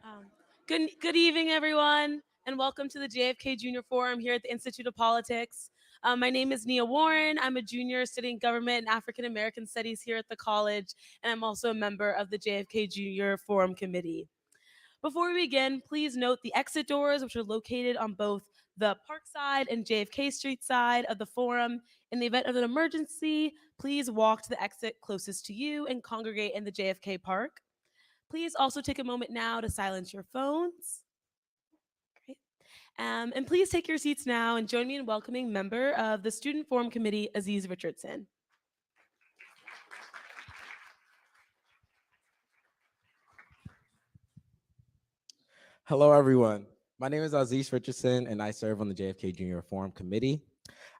Um, good evening, everyone, and welcome to the JFK Junior Forum here at the Institute of Politics. My name is Nia Warren. I'm a junior studying government and African American studies here at the college, and I'm also a member of the JFK Junior Forum Committee. Before we begin, please note the exit doors, which are located on both the Park side and JFK Street side of the forum. In the event of an emergency, please walk to the exit closest to you and congregate in the JFK Park. Please also take a moment now to silence your phones. Great. And please take your seats now and join me in welcoming member of the Student Forum Committee, Aziz Richardson. Hello, everyone. My name is Aziz Richardson, and I serve on the JFK Junior Forum Committee.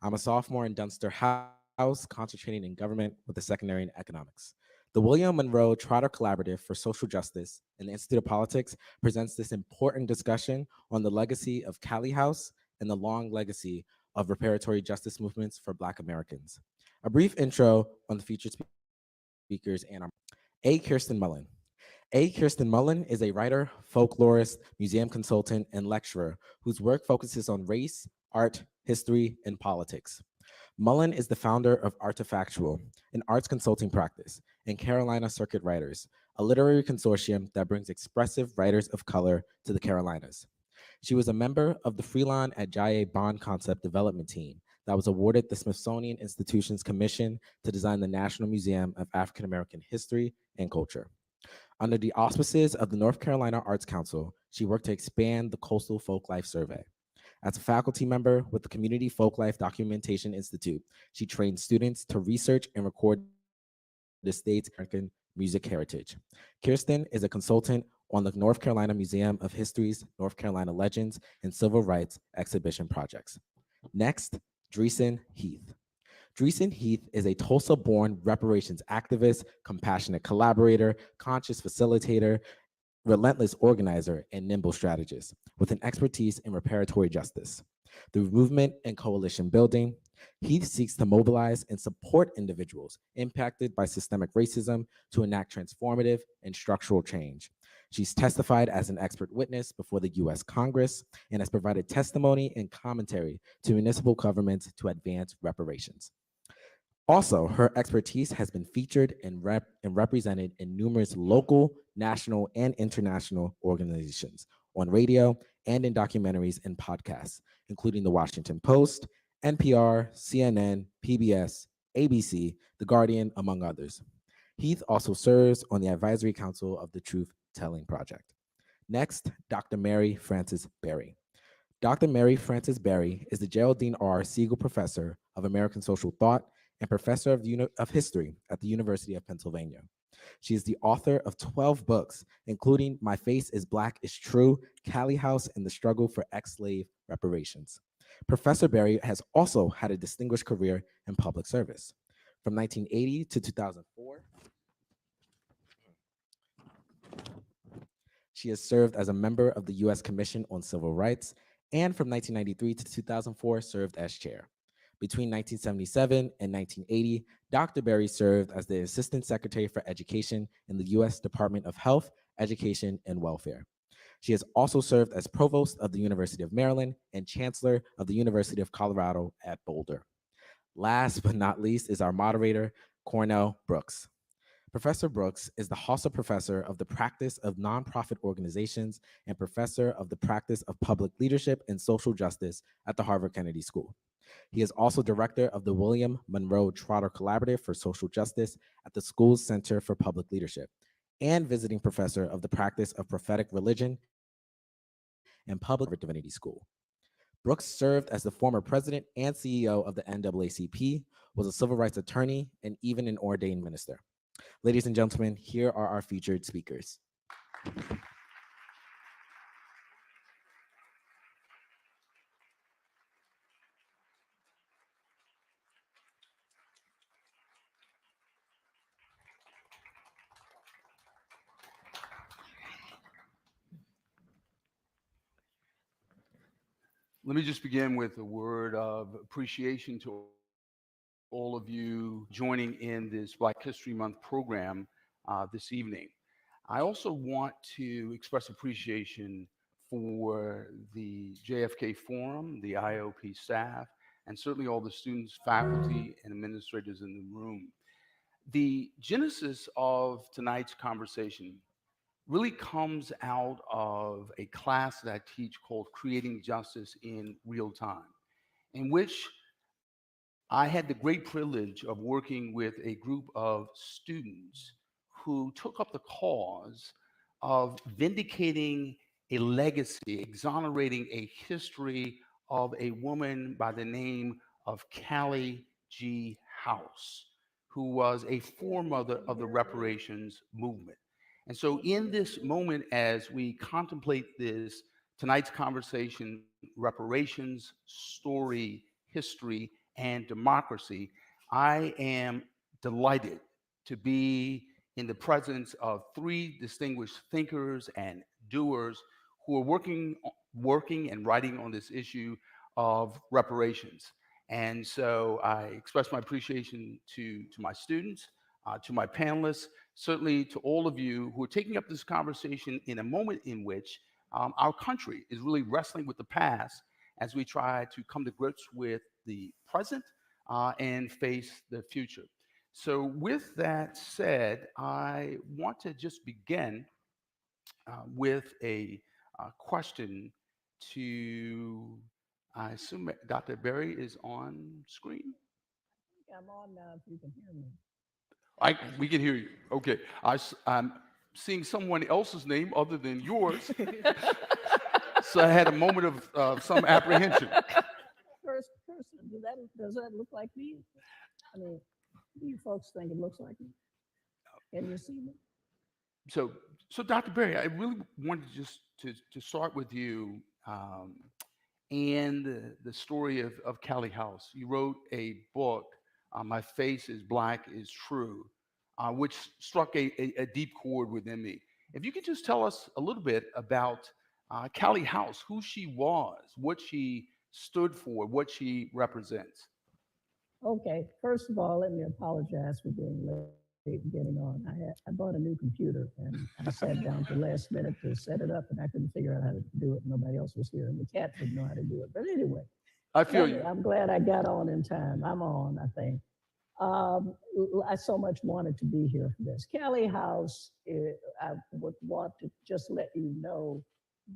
I'm a sophomore in Dunster House, concentrating in government with a secondary in economics. The William Monroe Trotter Collaborative for Social Justice and the Institute of Politics presents this important discussion on the legacy of Cali House and the long legacy of reparatory justice movements for Black Americans. A brief intro on the featured speakers and our Kirsten Mullen. Kirsten Mullen is a writer, folklorist, museum consultant, and lecturer whose work focuses on race, art, history, and politics. Mullen is the founder of Artifactual, an arts consulting practice, and Carolina Circuit Writers, a literary consortium that brings expressive writers of color to the Carolinas. She was a member of the Freelon at Ajayi Bond Concept Development Team that was awarded the Smithsonian Institution's commission to design the National Museum of African American History and Culture. Under the auspices of the North Carolina Arts Council, she worked to expand the Coastal Folklife Survey. As a faculty member with the Community Folklife Documentation Institute, she trained students to research and record the state's American music heritage. Kirsten is a consultant on the North Carolina Museum of History's North Carolina Legends and Civil Rights exhibition projects. Next, Dreesen Heath. Dreesen Heath is a Tulsa-born reparations activist, compassionate collaborator, conscious facilitator, relentless organizer, and nimble strategist with an expertise in reparatory justice. Through movement and coalition building, Heath seeks to mobilize and support individuals impacted by systemic racism to enact transformative and structural change. She's testified as an expert witness before the US Congress and has provided testimony and commentary to municipal governments to advance reparations. Also, her expertise has been featured and represented in numerous local, national, and international organizations on radio and in documentaries and podcasts, including The Washington Post, NPR, CNN, PBS, ABC, The Guardian, among others. Heath also serves on the advisory council of the Truth Telling Project. Next, Dr. Mary Frances Berry. Dr. Mary Frances Berry is the Geraldine R. Siegel Professor of American Social Thought and Professor of History at the University of Pennsylvania. She is the author of 12 books, including My Face is Black is True, Cali House, and the Struggle for Ex-Slave Reparations. Professor Berry has also had a distinguished career in public service. From 1980 to 2004, she has served as a member of the U.S. Commission on Civil Rights, and from 1993 to 2004 served as chair. Between 1977 and 1980, Dr. Berry served as the Assistant Secretary for Education in the U.S. Department of Health, Education, and Welfare. She has also served as Provost of the University of Maryland and Chancellor of the University of Colorado at Boulder. Last but not least is our moderator, Cornell Brooks. Professor Brooks is the Hauser Professor of the Practice of Nonprofit Organizations and Professor of the Practice of Public Leadership and Social Justice at the Harvard Kennedy School. He is also director of the William Monroe Trotter Collaborative for Social Justice at the school's Center for Public Leadership and visiting professor of the practice of prophetic religion and public Harvard Divinity School. Brooks served as the former president and CEO of the NAACP, was a civil rights attorney, and even an ordained minister. Ladies and gentlemen, here are our featured speakers. Let me just begin with a word of appreciation to all of you joining in this Black History Month program this evening. I also want to express appreciation for the JFK Forum, the IOP staff, and certainly all the students, faculty, and administrators in the room. The genesis of tonight's conversation really comes out of a class that I teach called Creating Justice in Real Time, in which I had the great privilege of working with a group of students who took up the cause of vindicating a legacy, exonerating a history of a woman by the name of Callie G. House, who was a foremother of the reparations movement. And so, in this moment, as we contemplate this, tonight's conversation, reparations, story, history, and democracy, I am delighted to be in the presence of three distinguished thinkers and doers who are working and writing on this issue of reparations. And so I express my appreciation to my students, to my panelists, certainly to all of you who are taking up this conversation in a moment in which our country is really wrestling with the past as we try to come to grips with the present and face the future. So, with that said, I want to just begin with a question to, I assume Dr. Berry is on screen. I'm on now if you can hear me. We can hear you. Okay. I'm seeing someone else's name other than yours. So I had a moment of some apprehension. First person, does that look like me? I mean, do you folks think it looks like me? Can you see me? So, so Dr. Berry, I really wanted just to start with you and the story of Callie House. You wrote a book, My Face is Black is True, which struck a deep chord within me. If you could just tell us a little bit about Callie House, who she was, what she stood for, what she represents. Okay, first of all, let me apologize for being late getting on. I bought a new computer and I sat down at the last minute to set it up and I couldn't figure out how to do it. Nobody else was here and the cat didn't know how to do it. But anyway, I feel you. I'm glad I got on in time. I'm on, I think. Um, I so much wanted to be here for this. Callie House, I would want to just let you know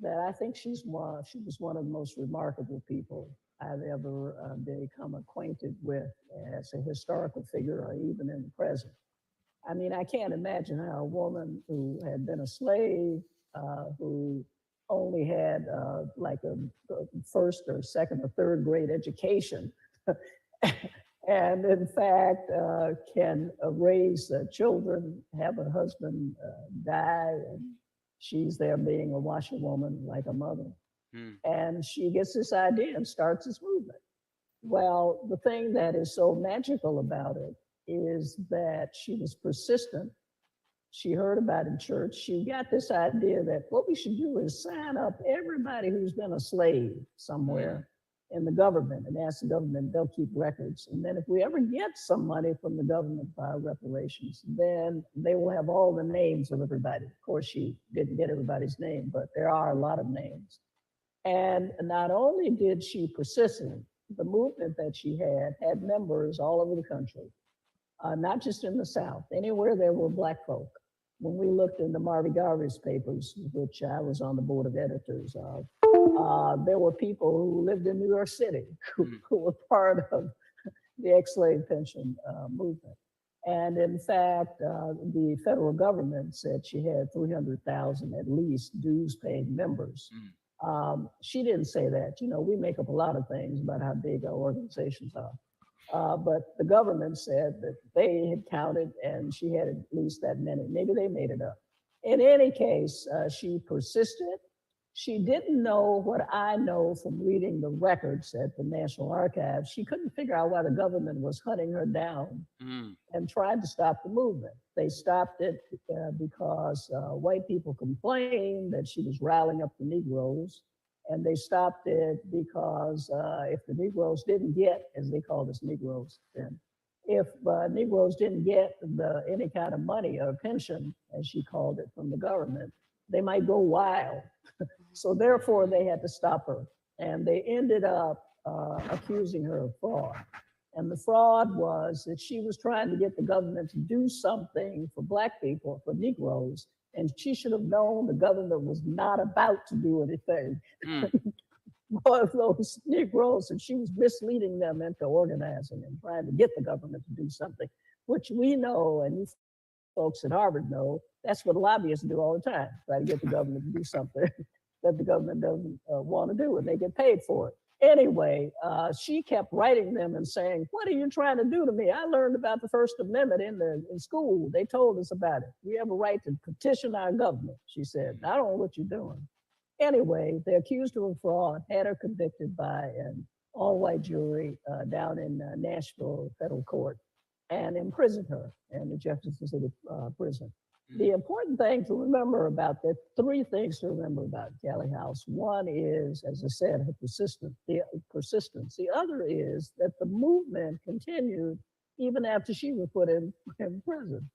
that I think she was one of the most remarkable people I've ever become acquainted with as a historical figure or even in the present. I mean, I can't imagine how a woman who had been a slave, who only had like a first or second or third grade education, and in fact can raise children, have a husband die, and she's there being a washerwoman like a mother. Mm. And she gets this idea and starts this movement. Well, the thing that is so magical about it is that she was persistent. She heard about it in church. She got this idea that what we should do is sign up everybody who's been a slave somewhere in the government and ask the government, they'll keep records. And then if we ever get some money from the government for our reparations, then they will have all the names of everybody. Of course, she didn't get everybody's name, but there are a lot of names. And not only did she persist in it, the movement that she had members all over the country, not just in the South, anywhere there were Black folk. When we looked in the Marvin Garvey's papers, which I was on the board of editors of, there were people who lived in New York City who were part of the ex-slave pension movement. And in fact, the federal government said she had 300,000 at least dues-paying members. She didn't say that. You know, we make up a lot of things about how big our organizations are. But the government said that they had counted and she had at least that many. Maybe they made it up. In any case, she persisted. She didn't know what I know from reading the records at the National Archives. She couldn't figure out why the government was hunting her down and tried to stop the movement. They stopped it because white people complained that she was riling up the Negroes. And they stopped it because if the Negroes didn't get, as they called us Negroes then, if Negroes didn't get any kind of money or pension, as she called it, from the government, they might go wild. So therefore, they had to stop her, and they ended up accusing her of fraud. And the fraud was that she was trying to get the government to do something for Black people, for Negroes, and she should have known the government was not about to do anything for those Negroes, and she was misleading them into organizing and trying to get the government to do something, which we know, and you folks at Harvard know, that's what lobbyists do all the time, try to get the government to do something that the government doesn't want to do, and they get paid for it. Anyway, she kept writing them and saying, "What are you trying to do to me? I learned about the First Amendment in school. They told us about it. We have a right to petition our government," she said. "I don't know what you're doing." Anyway, they accused her of fraud, had her convicted by an all-white jury down in Nashville federal court, and imprisoned her in the Jefferson City prison. The important thing to remember about that, three things to remember about Callie House. One is, as I said, her persistence. The other is that the movement continued even after she was put in prison.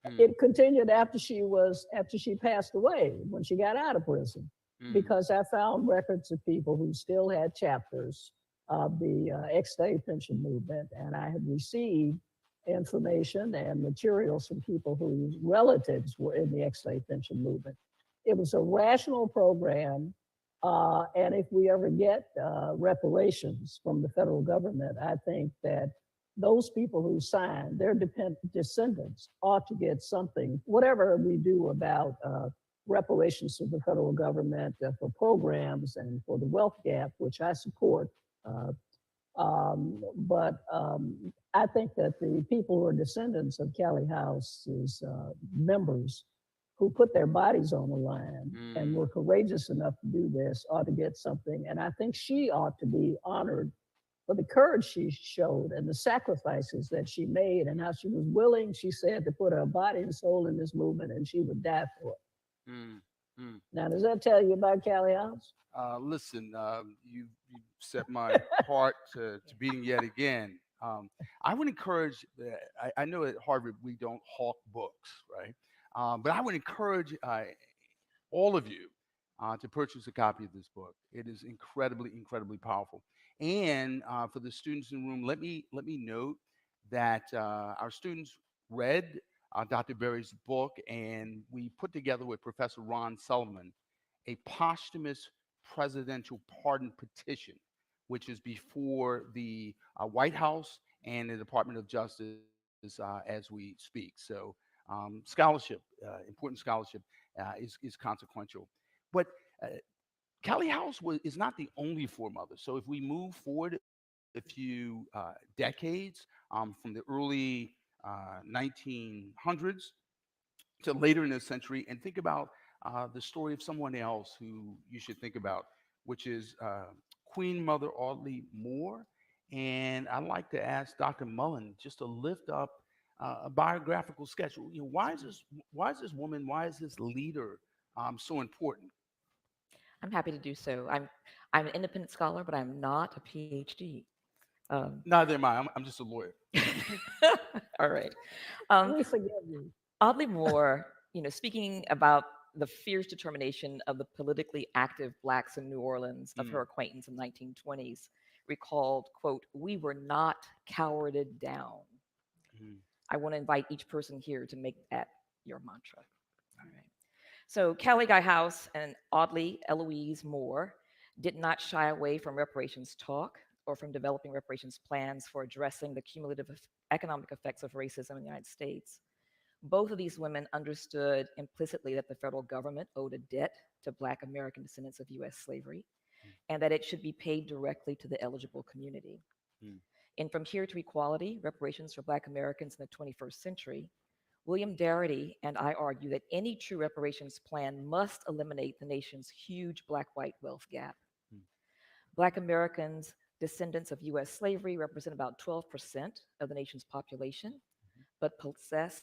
It continued after she passed away, when she got out of prison, because I found records of people who still had chapters of the ex-slave pension movement, and I had received information and materials from people whose relatives were in the ex-slave pension movement. It was a rational program, and if we ever get reparations from the federal government, I think that those people who signed, their descendants ought to get something, whatever we do about reparations to the federal government for programs and for the wealth gap, which I support. But I think that the people who are descendants of Callie House's members who put their bodies on the line and were courageous enough to do this ought to get something. And I think she ought to be honored for the courage she showed and the sacrifices that she made, and how she was willing, she said, to put her body and soul in this movement, and she would die for it. Now, does that tell you about Callie House? Listen, you set my heart to beating yet again. I would encourage, I know at Harvard we don't hawk books, right? But I would encourage all of you to purchase a copy of this book. It is incredibly, incredibly powerful. And for the students in the room, let me note that our students read Dr. Berry's book, and we put together with Professor Ron Sullivan a posthumous presidential pardon petition, which is before the White House and the Department of Justice as we speak. So scholarship, important scholarship, is consequential. But Callie House is not the only foremother. So if we move forward a few decades from the early 1900s to later in this century, and think about the story of someone else who you should think about, which is Queen Mother Audley Moore. And I'd like to ask Dr. Mullen just to lift up a biographical sketch. You know, why is this woman, why is this leader so important? I'm happy to do so. I'm an independent scholar, but I'm not a PhD. Um, Neither am I. I'm just a lawyer. all right. Um, We forgive you. Oddly Moore, speaking about the fierce determination of the politically active blacks in New Orleans of her acquaintance in the 1920s, recalled, quote, "We were not cowarded down." Mm. I want to invite each person here to make that your mantra. All right. So Callie Guy House and Audley Eloise Moore did not shy away from reparations talk or from developing reparations plans for addressing the cumulative economic effects of racism in the United States. Both of these women understood implicitly that the federal government owed a debt to Black American descendants of US slavery, and that it should be paid directly to the eligible community. Mm. In From Here to Equality, Reparations for Black Americans in the 21st Century, William Darity and I argue that any true reparations plan must eliminate the nation's huge Black-white wealth gap. Mm. Black Americans, descendants of US slavery, represent about 12% of the nation's population, but possess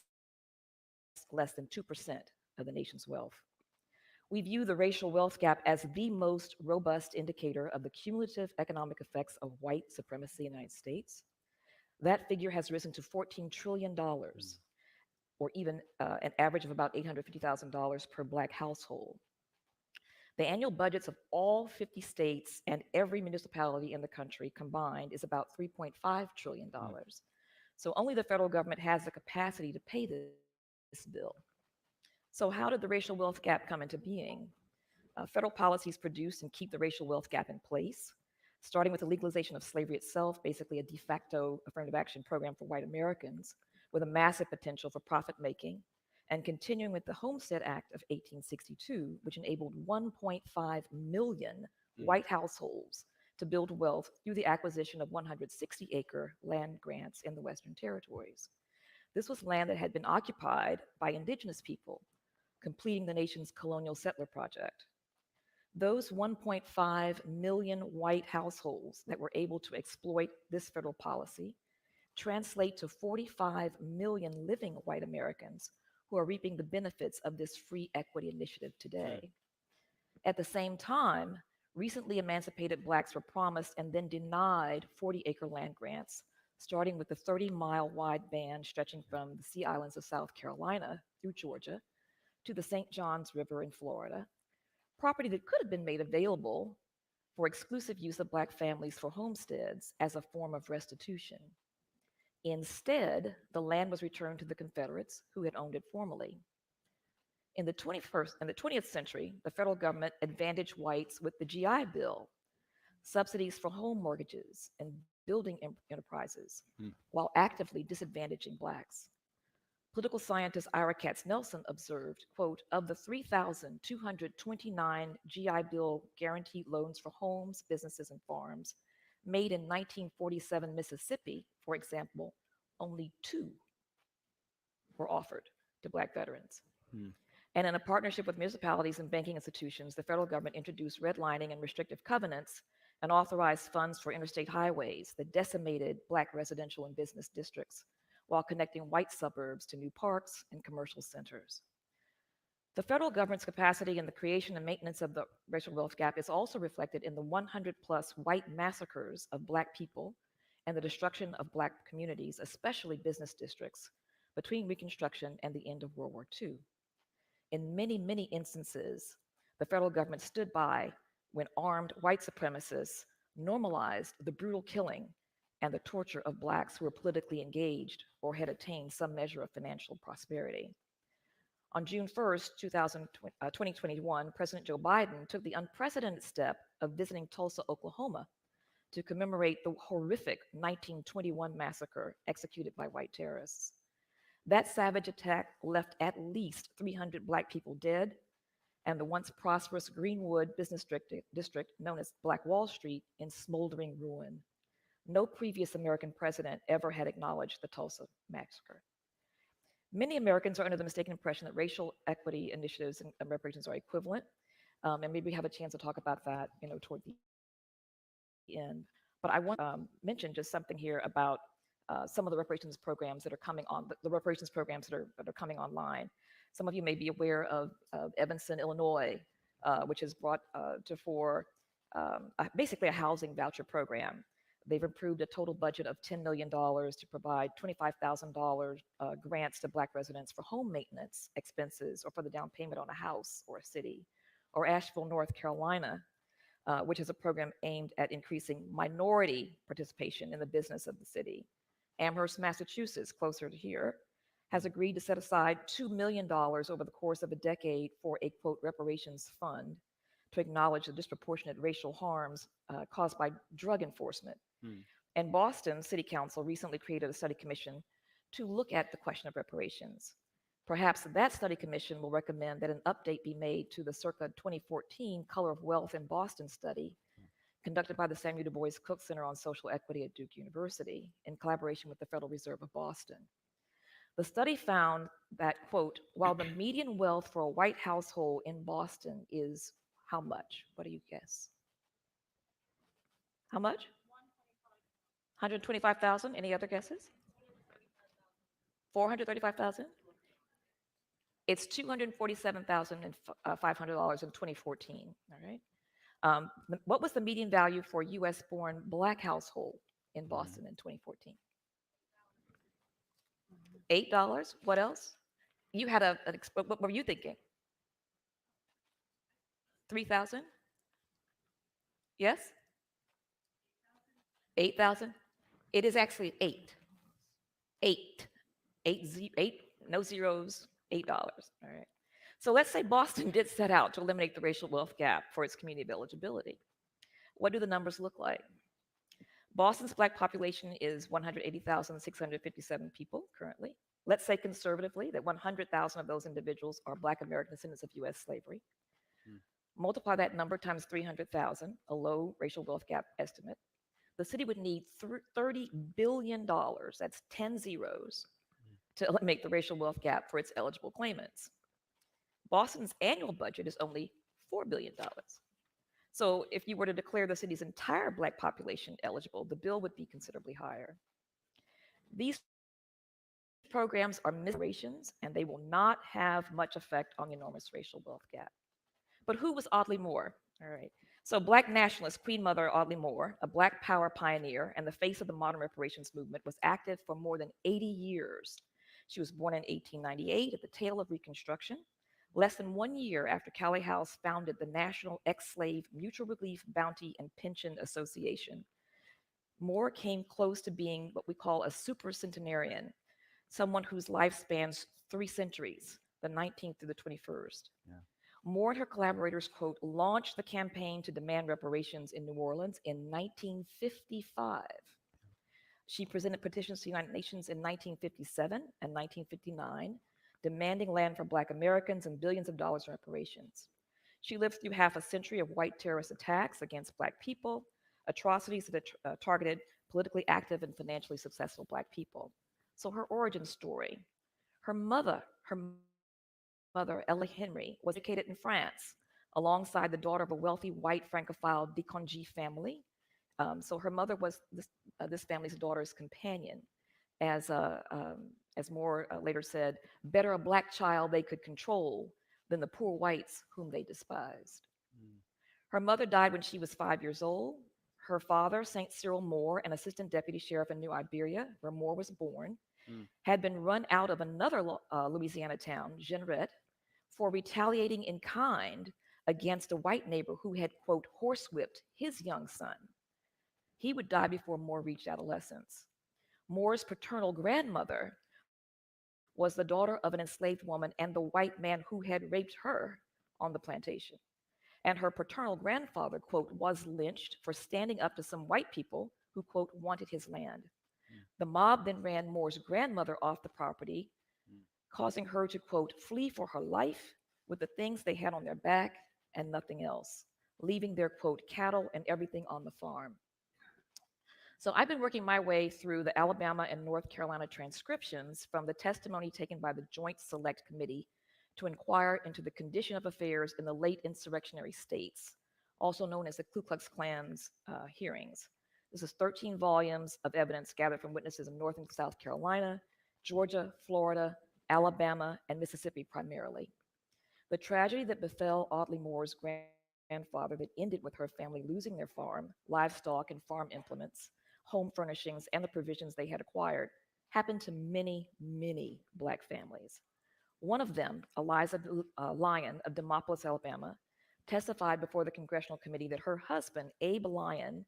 less than 2% of the nation's wealth. We view the racial wealth gap as the most robust indicator of the cumulative economic effects of white supremacy in the United States. That figure has risen to $14 trillion, or even an average of about $850,000 per Black household. The annual budgets of all 50 states and every municipality in the country combined is about $3.5 trillion. So only the federal government has the capacity to pay this bill. So how did the racial wealth gap come into being? Federal policies produce and keep the racial wealth gap in place, starting with the legalization of slavery itself, basically a de facto affirmative action program for white Americans with a massive potential for profit making, and continuing with the Homestead Act of 1862, which enabled 1.5 million white households to build wealth through the acquisition of 160-acre land grants in the Western Territories. This was land that had been occupied by indigenous people, completing the nation's colonial settler project. Those 1.5 million white households that were able to exploit this federal policy translate to 45 million living white Americans who are reaping the benefits of this free equity initiative today. At the same time, recently emancipated Blacks were promised and then denied 40-acre land grants, starting with the 30-mile wide band stretching from the Sea Islands of South Carolina through Georgia to the St. Johns River in Florida, property that could have been made available for exclusive use of Black families for homesteads as a form of restitution. Instead, the land was returned to the Confederates who had owned it formerly. In the 20th century, the federal government advantaged whites with the GI Bill, subsidies for home mortgages and building enterprises, while actively disadvantaging Blacks. Political scientist Ira Katz Nelson observed, quote, of the 3,229 GI Bill guaranteed loans for homes, businesses, and farms made in 1947 Mississippi, for example, only 2 were offered to Black veterans. And in a partnership with municipalities and banking institutions, the federal government introduced redlining and restrictive covenants and authorized funds for interstate highways that decimated Black residential and business districts while connecting white suburbs to new parks and commercial centers. The federal government's capacity in the creation and maintenance of the racial wealth gap is also reflected in the 100-plus white massacres of Black people and the destruction of Black communities, especially business districts, between Reconstruction and the end of World War II. In many, many instances, the federal government stood by when armed white supremacists normalized the brutal killing and the torture of Blacks who were politically engaged or had attained some measure of financial prosperity. On June 1st, 2021, President Joe Biden took the unprecedented step of visiting Tulsa, Oklahoma, to commemorate the horrific 1921 massacre executed by white terrorists. That savage attack left at least 300 Black people dead, and the once prosperous Greenwood business district known as Black Wall Street in smoldering ruin. No previous American president ever had acknowledged the Tulsa massacre. Many Americans are under the mistaken impression that racial equity initiatives and reparations are equivalent, and maybe we have a chance to talk about that, toward the end. But I want to mention just something here about some of the reparations programs that are coming on, the reparations programs that are coming online. Some of you may be aware of Evanston, Illinois, which has brought to fore basically a housing voucher program. They've approved a total budget of $10 million to provide $25,000 grants to Black residents for home maintenance expenses or for the down payment on a house or a city. Or Asheville, North Carolina, which is a program aimed at increasing minority participation in the business of the city. Amherst, Massachusetts, closer to here, has agreed to set aside $2 million over the course of a decade for a, quote, reparations fund to acknowledge the disproportionate racial harms caused by drug enforcement. And Boston City Council recently created a study commission to look at the question of reparations. Perhaps that study commission will recommend that an update be made to the circa 2014 Color of Wealth in Boston study conducted by the Samuel Du Bois Cook Center on Social Equity at Duke University in collaboration with the Federal Reserve of Boston. The study found that, quote, while the median wealth for a white household in Boston is how much? What do you guess? How much? 125,000. Any other guesses? 435,000? It's $247,500 in 2014. All right. What was the median value for U.S.-born Black household in Boston in 2014? $8. What else? You had what were you thinking? 3,000? Yes? 8,000? It is actually eight. Eight. Eight, no zeros, $8. All right. So let's say Boston did set out to eliminate the racial wealth gap for its community of eligibility. What do the numbers look like? Boston's black population is 180,657 people currently. Let's say conservatively that 100,000 of those individuals are black American descendants of US slavery. Hmm. Multiply that number times 300,000, a low racial wealth gap estimate. The city would need $30 billion, that's 10 zeros, to eliminate the racial wealth gap for its eligible claimants. Boston's annual budget is only $4 billion. So if you were to declare the city's entire black population eligible, the bill would be considerably higher. These programs are misoperations, and they will not have much effect on the enormous racial wealth gap. But who was Audley Moore? All right. So black nationalist Queen Mother Audley Moore, a black power pioneer and the face of the modern reparations movement, was active for more than 80 years. She was born in 1898 at the tail of Reconstruction, less than 1 year after Callie House founded the National Ex-Slave Mutual Relief Bounty and Pension Association. Moore came close to being what we call a supercentenarian, someone whose life spans 3 centuries, the 19th through the 21st. Yeah. Moore and her collaborators, quote, launched the campaign to demand reparations in New Orleans in 1955. She presented petitions to the United Nations in 1957 and 1959, demanding land for Black Americans and billions of dollars in reparations. She lived through half a century of white terrorist attacks against Black people, atrocities that targeted politically active and financially successful Black people. So her origin story, her mother, Ellie Henry, was educated in France alongside the daughter of a wealthy white Francophile Decongy family. So her mother was this family's daughter's companion. As, as Moore later said, better a black child they could control than the poor whites whom they despised. Mm. Her mother died when she was 5 years old. Her father, St. Cyril Moore, an assistant deputy sheriff in New Iberia, where Moore was born, Mm. had been run out of another Louisiana town, Jeanneret, for retaliating in kind against a white neighbor who had, quote, horsewhipped his young son. He would die before Moore reached adolescence. Moore's paternal grandmother was the daughter of an enslaved woman and the white man who had raped her on the plantation. And her paternal grandfather, quote, was lynched for standing up to some white people who, quote, wanted his land. Mm. The mob then ran Moore's grandmother off the property, Mm. causing her to, quote, flee for her life with the things they had on their back and nothing else, leaving their, quote, cattle and everything on the farm. So I've been working my way through the Alabama and North Carolina transcriptions from the testimony taken by the Joint Select Committee to inquire into the condition of affairs in the late insurrectionary states, also known as the Ku Klux Klan's hearings. This is 13 volumes of evidence gathered from witnesses in North and South Carolina, Georgia, Florida, Alabama, and Mississippi primarily. The tragedy that befell Audley Moore's grandfather that ended with her family losing their farm, livestock, and farm implements, home furnishings, and the provisions they had acquired happened to many, many Black families. One of them, Eliza Lyon of Demopolis, Alabama, testified before the Congressional Committee that her husband, Abe Lyon,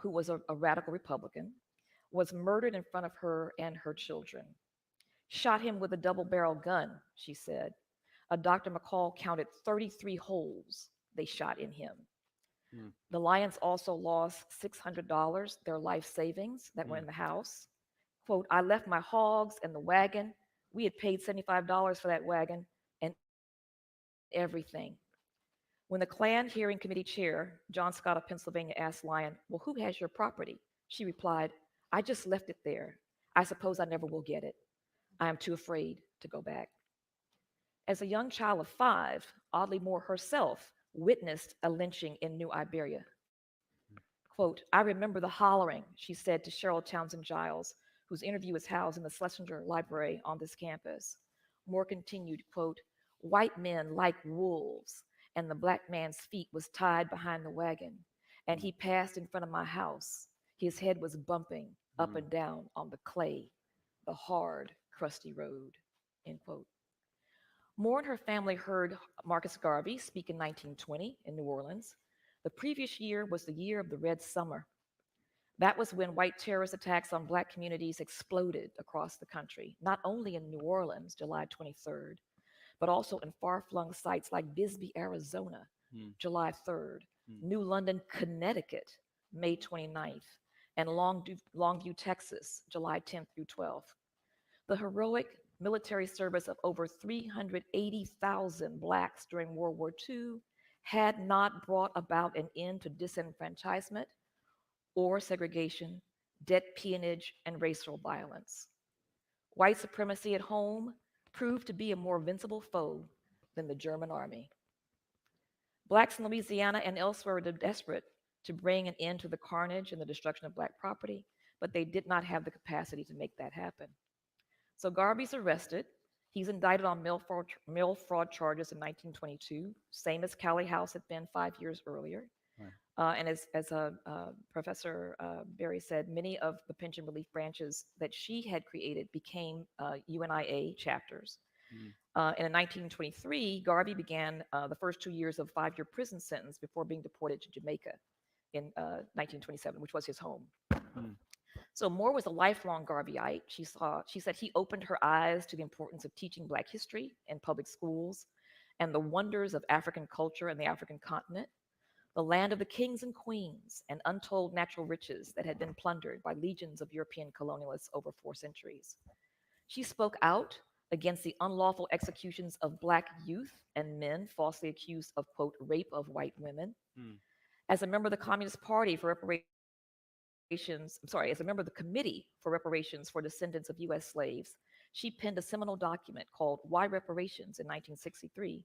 who was a radical Republican, was murdered in front of her and her children. Shot him with a double-barrel gun, she said. Dr. McCall counted 33 holes they shot in him. Mm. The Lyons also lost $600, their life savings that were in the house. Quote, I left my hogs in the wagon. We had paid $75 for that wagon and everything. When the Klan hearing committee chair, John Scott of Pennsylvania, asked Lyon, well, who has your property? She replied, I just left it there. I suppose I never will get it. I am too afraid to go back. As a young child of 5, Audley Moore herself witnessed a lynching in New Iberia. Quote, I remember the hollering, she said to Cheryl Townsend Giles, whose interview is housed in the Schlesinger Library on this campus. Moore continued, quote, white men like wolves, and the Black man's feet was tied behind the wagon, and he passed in front of my house. His head was bumping up and down on the clay the hard, crusty road, end quote. Moore and her family heard Marcus Garvey speak in 1920 in New Orleans. The previous year was the year of the Red Summer. That was when white terrorist attacks on Black communities exploded across the country, not only in New Orleans, July 23rd, but also in far flung sites like Bisbee, Arizona, Mm. July 3rd, Mm. New London, Connecticut, May 29th, and Longview, Texas, July 10th through 12th. The heroic military service of over 380,000 Blacks during World War II had not brought about an end to disenfranchisement or segregation, debt peonage, and racial violence. White supremacy at home proved to be a more invincible foe than the German army. Blacks in Louisiana and elsewhere were desperate to bring an end to the carnage and the destruction of Black property, but they did not have the capacity to make that happen. So Garvey's arrested. He's indicted on mail fraud charges in 1922, same as Callie House had been 5 years earlier. Right. And as Professor Berry said, many of the pension relief branches that she had created became UNIA chapters. Mm. And in 1923, Garvey began the first 2 years of a 5-year prison sentence before being deported to Jamaica in 1927, which was his home. Mm. So Moore was a lifelong Garveyite. She said he opened her eyes to the importance of teaching Black history in public schools and the wonders of African culture and the African continent, the land of the kings and queens and untold natural riches that had been plundered by legions of European colonialists over 4 centuries. She spoke out against the unlawful executions of Black youth and men falsely accused of, quote, rape of white women. Mm. As a member of the Communist Party for as a member of the Committee for Reparations for Descendants of U.S. Slaves, she penned a seminal document called Why Reparations in 1963,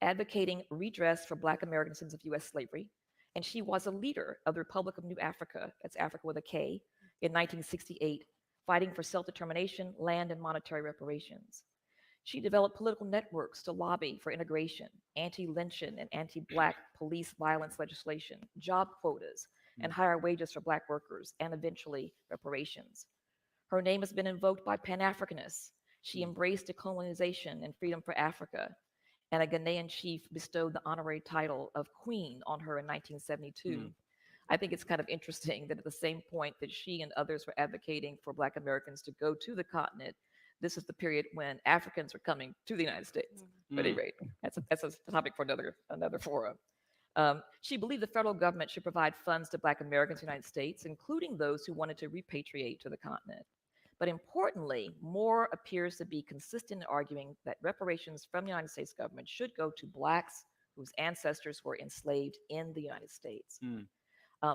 advocating redress for Black American descendants of U.S. slavery. And she was a leader of the Republic of New Africa, that's Africa with a K, in 1968, fighting for self-determination, land, and monetary reparations. She developed political networks to lobby for integration, anti-lynching and anti-Black police violence legislation, job quotas, and higher wages for Black workers, and eventually reparations. Her name has been invoked by Pan-Africanists. She embraced decolonization and freedom for Africa, and a Ghanaian chief bestowed the honorary title of Queen on her in 1972. I think it's kind of interesting that at the same point that she and others were advocating for Black Americans to go to the continent, this is the period when Africans are coming to the United States. But at any rate, that's a topic for another forum. She believed the federal government should provide funds to Black Americans in the United States, including those who wanted to repatriate to the continent. But importantly, Moore appears to be consistent in arguing that reparations from the United States government should go to Blacks whose ancestors were enslaved in the United States.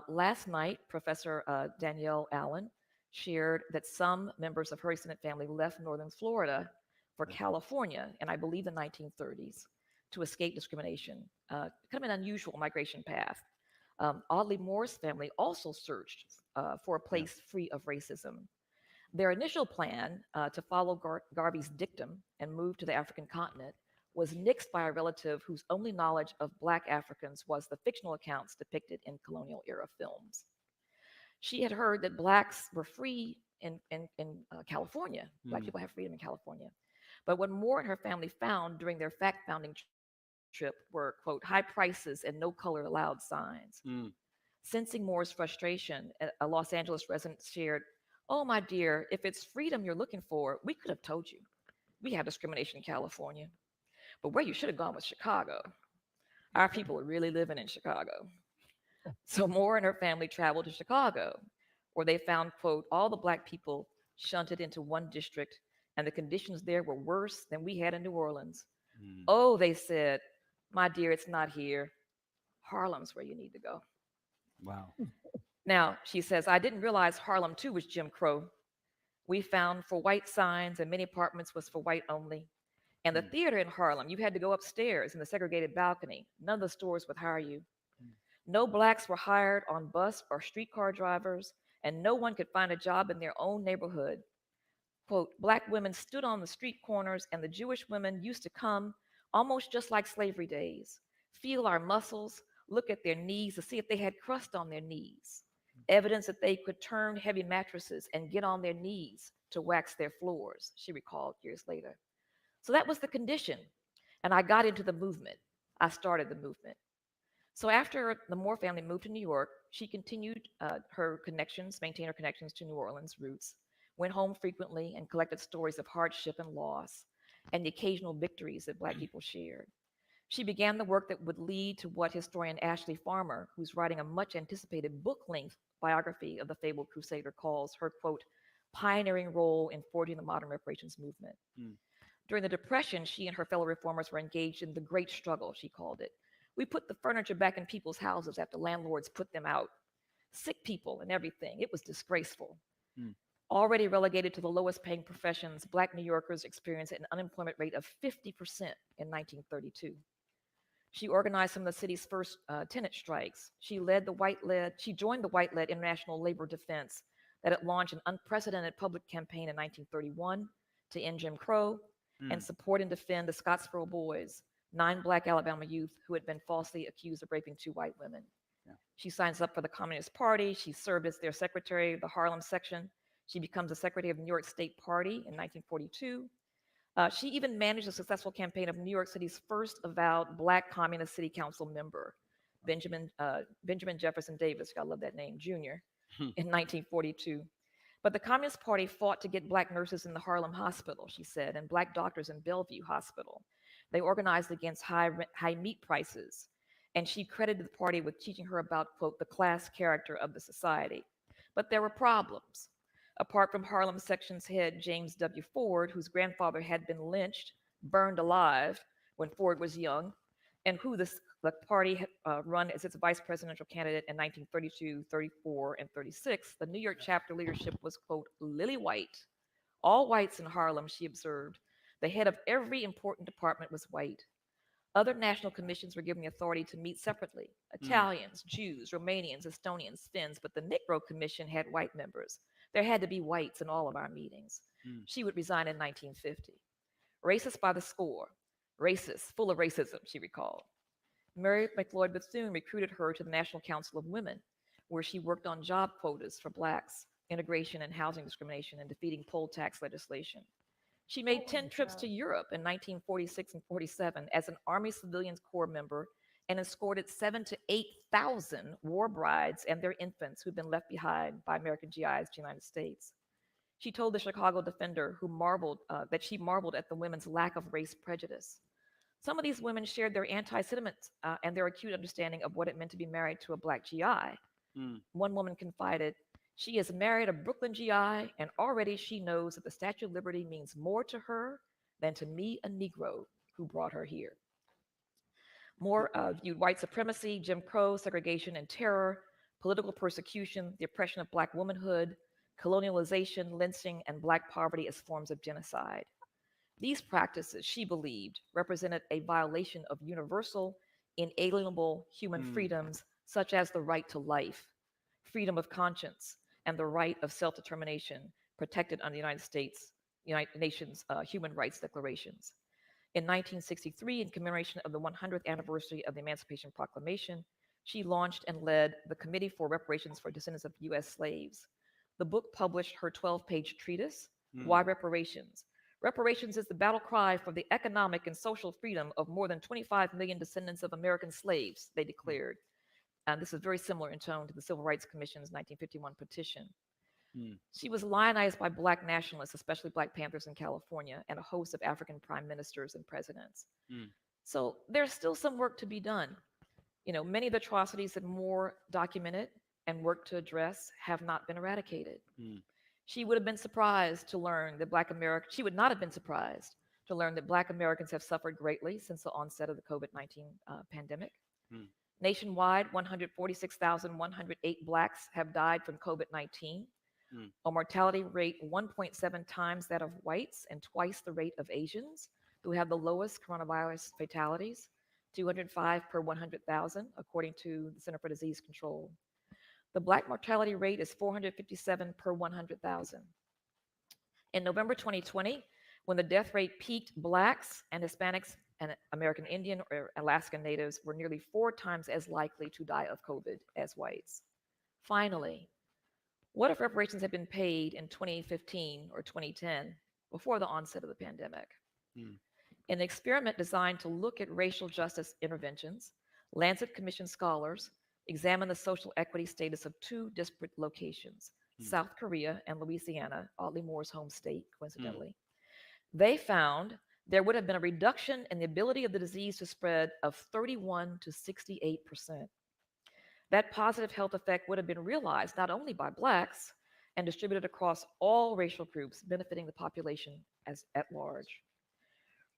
Last night, Professor Danielle Allen shared that some members of her extended family left northern Florida for California in, I believe, the 1930s to escape discrimination, kind of an unusual migration path. Oddly, Moore's family also searched for a place free of racism. Their initial plan to follow Garvey's dictum and move to the African continent was nixed by a relative whose only knowledge of Black Africans was the fictional accounts depicted in colonial era films. She had heard that Blacks were free in California. Black people have freedom in California. But what Moore and her family found during their fact-finding trip were, quote, high prices and no color allowed signs. Sensing Moore's frustration, a Los Angeles resident shared, "Oh, my dear, if it's freedom you're looking for, we could have told you. We have discrimination in California. But where you should have gone was Chicago. Our people are really living in Chicago." So Moore and her family traveled to Chicago, where they found, quote, all the Black people shunted into one district, and the conditions there were worse than we had in New Orleans. Oh, they said, my dear, it's not here. Harlem's where you need to go. Wow. Now, she says, I didn't realize Harlem, too, was Jim Crow. We found for white signs, and many apartments was for white only. And the theater in Harlem, you had to go upstairs in the segregated balcony. None of the stores would hire you. No Blacks were hired on bus or streetcar drivers, and no one could find a job in their own neighborhood. Quote, Black women stood on the street corners, and the Jewish women used to come almost just like slavery days, feel our muscles, look at their knees to see if they had crust on their knees. evidence that they could turn heavy mattresses and get on their knees to wax their floors, she recalled years later. So that was the condition. And I got into the movement. I started the movement. So after the Moore family moved to New York, she continued maintained her connections to New Orleans roots, went home frequently and collected stories of hardship and loss and the occasional victories that Black people shared. She began the work that would lead to what historian Ashley Farmer, who's writing a much anticipated book length biography of the fabled crusader, calls her, quote, pioneering role in forging the modern reparations movement. Mm. During the Depression, she and her fellow reformers were engaged in the Great Struggle, she called it. We put the furniture back in people's houses after landlords put them out. Sick people and everything. It was disgraceful. Mm. Already relegated to the lowest paying professions, Black New Yorkers experienced an unemployment rate of 50% in 1932. She organized some of the city's first tenant strikes. She joined the white-led International Labor Defense that had launched an unprecedented public campaign in 1931 to end Jim Crow and support and defend the Scottsboro Boys, 9 Black Alabama youth who had been falsely accused of raping 2 white women. Yeah. She signs up for the Communist Party. She served as their secretary of the Harlem section. She becomes the secretary of the New York State Party in 1942. She even managed a successful campaign of New York City's first avowed Black Communist City Council member, Benjamin Jefferson Davis, I love that name, Jr., in 1942. But the Communist Party fought to get Black nurses in the Harlem Hospital, she said, and Black doctors in Bellevue Hospital. They organized against high meat prices, and she credited the party with teaching her about, quote, the class character of the society. But there were problems. Apart from Harlem section's head, James W. Ford, whose grandfather had been lynched, burned alive when Ford was young, and who the party had run as its vice presidential candidate in 1932, 34, and 36, the New York chapter leadership was, quote, lily white. All whites in Harlem, she observed. The head of every important department was white. Other national commissions were given the authority to meet separately. Italians, Jews, Romanians, Estonians, Finns, but the Negro Commission had white members. There had to be whites in all of our meetings. She would resign in 1950. Racist by the score. Racist, full of racism, she recalled. Mary McLeod Bethune recruited her to the National Council of Women, where she worked on job quotas for Blacks, integration and housing discrimination, and defeating poll tax legislation. She made 10 trips to Europe in 1946 and 47 as an Army Civilians Corps member and escorted 7,000 to 8,000 war brides and their infants who'd been left behind by American GIs to the United States. She told the Chicago Defender that she marveled at the women's lack of race prejudice. Some of these women shared their anti-sentiments and their acute understanding of what it meant to be married to a Black GI. One woman confided, she has married a Brooklyn GI, and already she knows that the Statue of Liberty means more to her than to me, a Negro, who brought her here. Moore viewed white supremacy, Jim Crow, segregation and terror, political persecution, the oppression of Black womanhood, colonialization, lynching, and Black poverty as forms of genocide. These practices, she believed, represented a violation of universal, inalienable human freedoms, such as the right to life, freedom of conscience, and the right of self-determination protected under the United Nations Human Rights Declarations. In 1963, in commemoration of the 100th anniversary of the Emancipation Proclamation, she launched and led the Committee for Reparations for Descendants of U.S. Slaves. The book published her 12-page treatise, Why Reparations? Reparations is the battle cry for the economic and social freedom of more than 25 million descendants of American slaves, they declared. And this is very similar in tone to the Civil Rights Commission's 1951 petition. She was lionized by Black nationalists, especially Black Panthers in California, and a host of African prime ministers and presidents. So there's still some work to be done. You know, many of the atrocities that Moore documented and worked to address have not been eradicated. She would have been surprised to learn that she would not have been surprised to learn that Black Americans have suffered greatly since the onset of the COVID-19 pandemic. Nationwide, 146,108 Blacks have died from COVID-19, a mortality rate 1.7 times that of whites and twice the rate of Asians, who have the lowest coronavirus fatalities, 205 per 100,000, according to the Center for Disease Control. The Black mortality rate is 457 per 100,000. In November 2020, when the death rate peaked, Blacks and Hispanics and American Indian or Alaskan Natives were nearly 4 times as likely to die of COVID as whites. Finally, What if reparations had been paid in 2015 or 2010 before the onset of the pandemic? Mm. In an experiment designed to look at racial justice interventions, Lancet Commission scholars examined the social equity status of two disparate locations, Mm. South Korea and Louisiana, Audley Moore's home state, Mm. coincidentally. They found there would have been a reduction in the ability of the disease to spread of 31 to 68%. That positive health effect would have been realized not only by Blacks and distributed across all racial groups, benefiting the population as at large.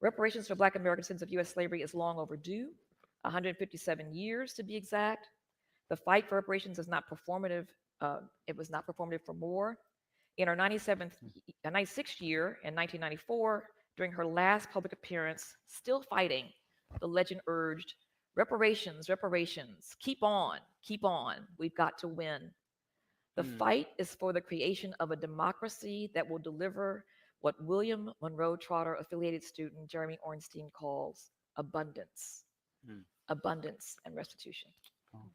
Reparations for Black American descendants of U.S. slavery is long overdue, 157 years to be exact. The fight for reparations is not performative. It was not performative for more. In her 96th year in 1994, during her last public appearance, still fighting, the legend urged, reparations, reparations, keep on, we've got to win. The Mm. fight is for the creation of a democracy that will deliver what William Monroe Trotter affiliated student Jeremy Ornstein calls abundance, Mm. abundance and restitution. Oh,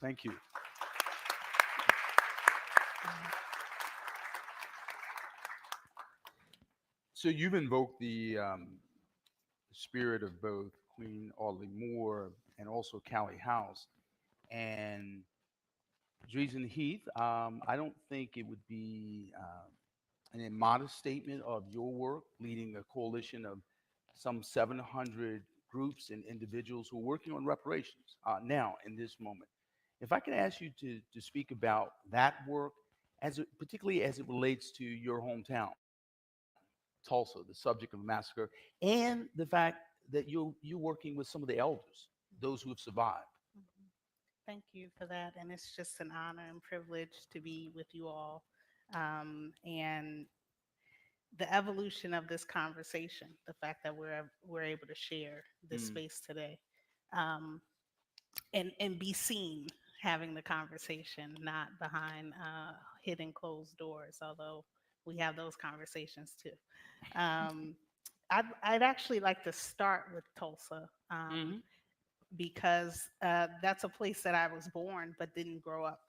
thank you. So you've invoked the spirit of both Queen Audley Moore and also Callie House. And Dreesen Heath, I don't think it would be an immodest statement of your work leading a coalition of some 700 groups and individuals who are working on reparations now in this moment. If I could ask you to speak about that work, particularly as it relates to your hometown, Tulsa, the subject of the massacre, and the fact that you're working with some of the elders, those who have survived. Mhm. Thank you for that. And it's just an honor and privilege to be with you all. And the evolution of this conversation, the fact that we're able to share this Mm. space today, um, and be seen having the conversation, not behind hidden closed doors, although we have those conversations too. Um, I'd actually like to start with Tulsa. Mhm. Because that's a place that I was born but didn't grow up.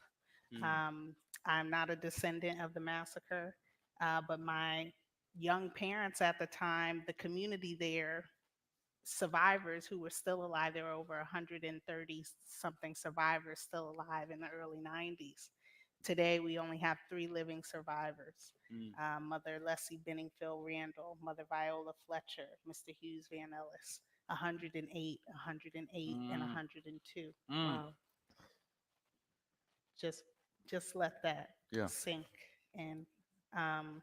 Mm. Um, I'm not a descendant of the massacre, but my young parents at the time, the community there, survivors who were still alive, there were over 130 something survivors still alive in the early 90s. Today, we only have 3 living survivors. Mm. Mother Leslie Benningfield Randall, Mother Viola Fletcher, Mr. Hughes Van Ellis, 108, 108, and Mm. 102. Mm. Wow. Just just let that Yeah. sink in. Um,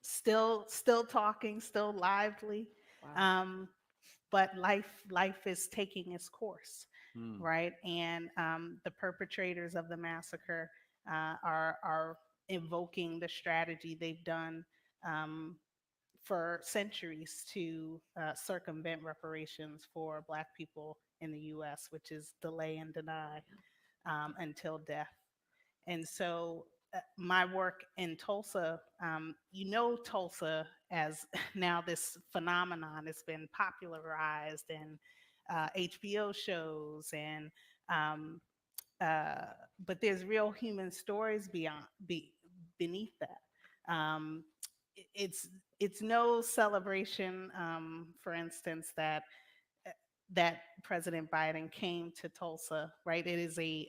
still talking, still lively. Wow. Um, but life is taking its course, Mm. right? And the perpetrators of the massacre are invoking the strategy they've done um, for centuries to circumvent reparations for Black people in the U.S., which is delay and deny until death. And so my work in Tulsa, Tulsa as now this phenomenon has been popularized in HBO shows and um, uh, but there's real human stories beneath that. It's no celebration, for instance, that President Biden came to Tulsa, right? It is a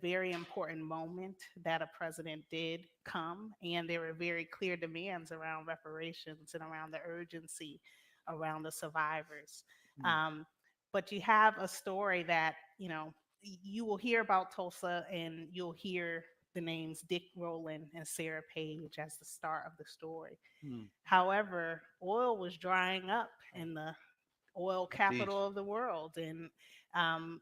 very important moment that a president did come, and there were very clear demands around reparations and around the urgency around the survivors. Mm. Um, but you have a story that you will hear about Tulsa, and you'll hear the names Dick Rowland and Sarah Page as the start of the story. Mm. However, oil was drying up in the oil Indeed. capital of the world. And um,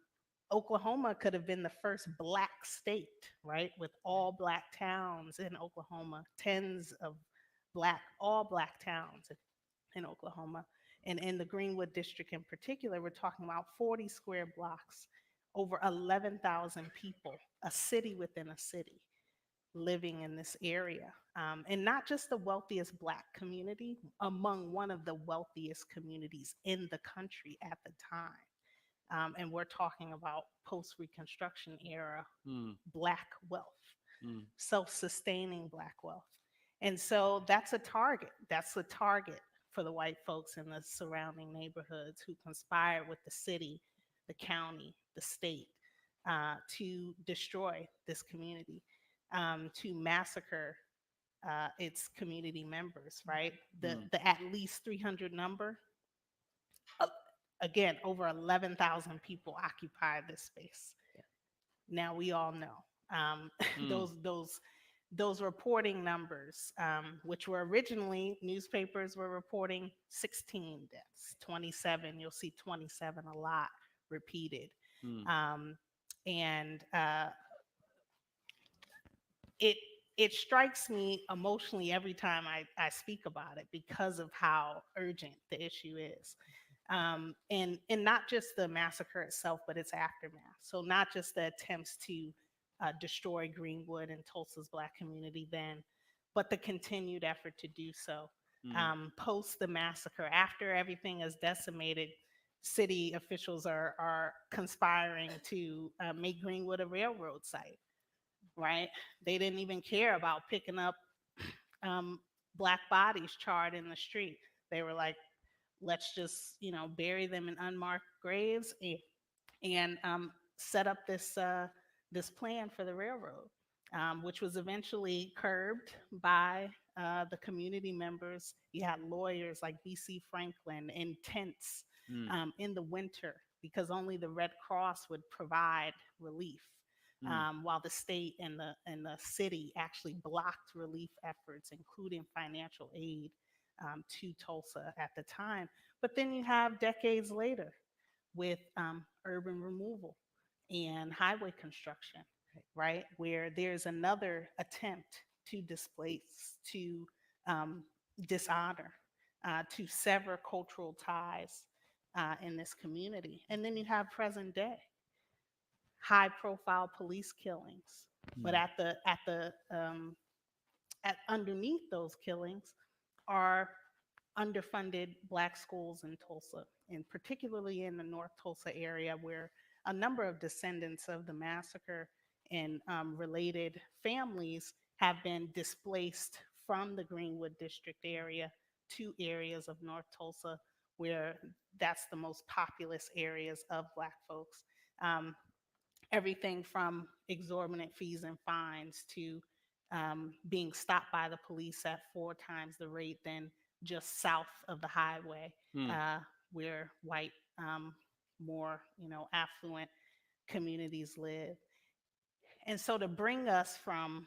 Oklahoma could have been the first Black state, right? With all Black towns in Oklahoma, tens of all Black towns in Oklahoma. And in the Greenwood district in particular, we're talking about 40 square blocks, over 11,000 people, a city within a city living in this area. And not just the wealthiest Black community, among one of the wealthiest communities in the country at the time. And we're talking about post-Reconstruction era Mm, Black wealth, mm, self-sustaining Black wealth. And so that's a target. That's a target for the white folks in the surrounding neighborhoods who conspired with the city, the county, the state to destroy this community, to massacre its community members, right? mm. The at least 300 number, uh, again, over 11,000 people occupy this space. Yeah. Now we all know Mm. those reporting numbers, which were originally newspapers were reporting 16 deaths, 27. You'll see 27 a lot repeated, Mm. um, and it it strikes me emotionally every time I speak about it because of how urgent the issue is. And not just the massacre itself, but its aftermath. So not just the attempts to destroy Greenwood and Tulsa's Black community then, but the continued effort to do so Mm. post the massacre. After everything is decimated, city officials are conspiring to make Greenwood a railroad site, right? They didn't even care about picking up um, Black bodies charred in the street. They were like, let's just, bury them in unmarked graves and set up this plan for the railroad, which was eventually curbed by the community members. You had lawyers like B.C. Franklin in tents Mm. in the winter because only the Red Cross would provide relief. Mm. While the state and the city actually blocked relief efforts, including financial aid to Tulsa at the time. But then you have decades later with urban removal and highway construction, right? Where there's another attempt to displace, to um, dishonor, to sever cultural ties in this community. And then you have present day high profile police killings. But Mm. at underneath those killings are underfunded Black schools in Tulsa, and particularly in the North Tulsa area, where a number of descendants of the massacre and related families have been displaced from the Greenwood District area to areas of North Tulsa where that's the most populous areas of Black folks. Um, Everything from exorbitant fees and fines to being stopped by the police at 4 times the rate than just south of the highway, Mm. where white, more affluent communities live. And so to bring us from,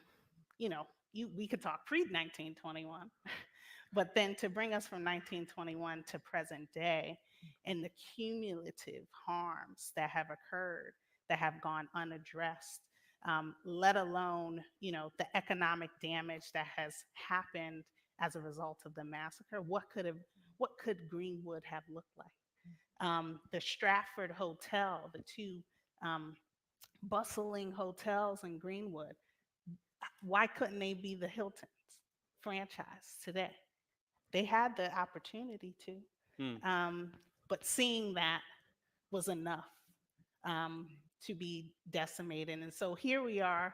we could talk pre 1921, but then to bring us from 1921 to present day and the cumulative harms that have occurred that have gone unaddressed, let alone the economic damage that has happened as a result of the massacre. What could Greenwood have looked like? The Stratford Hotel, the two um, bustling hotels in Greenwood, why couldn't they be the Hiltons franchise today? They had the opportunity Mm. to, but seeing that was enough um, to be decimated. And so here we are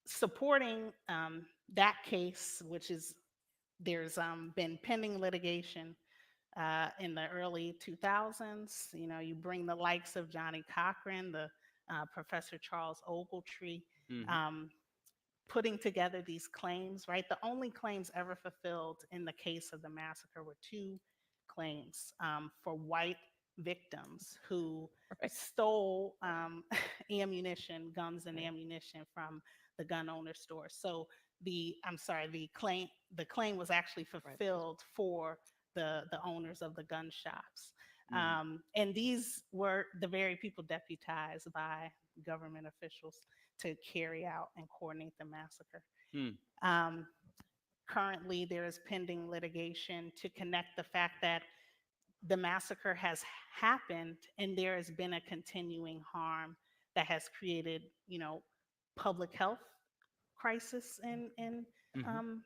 supporting that case, which is there's been pending litigation in the early 2000s. You bring the likes of Johnny Cochran, the Professor Charles Ogletree, Mhm. um, putting together these claims, right? The only claims ever fulfilled in the case of the massacre were two claims for white victims who Right. stole ammunition, guns and ammunition from the gun owner store. So the claim was actually fulfilled for the owners of the gun shops. Mm. And these were the very people deputized by government officials to carry out and coordinate the massacre. Mm. Um, Currently, there is pending litigation to connect the fact that the massacre has happened and there has been a continuing harm that has created, public health crisis in Mhm. um,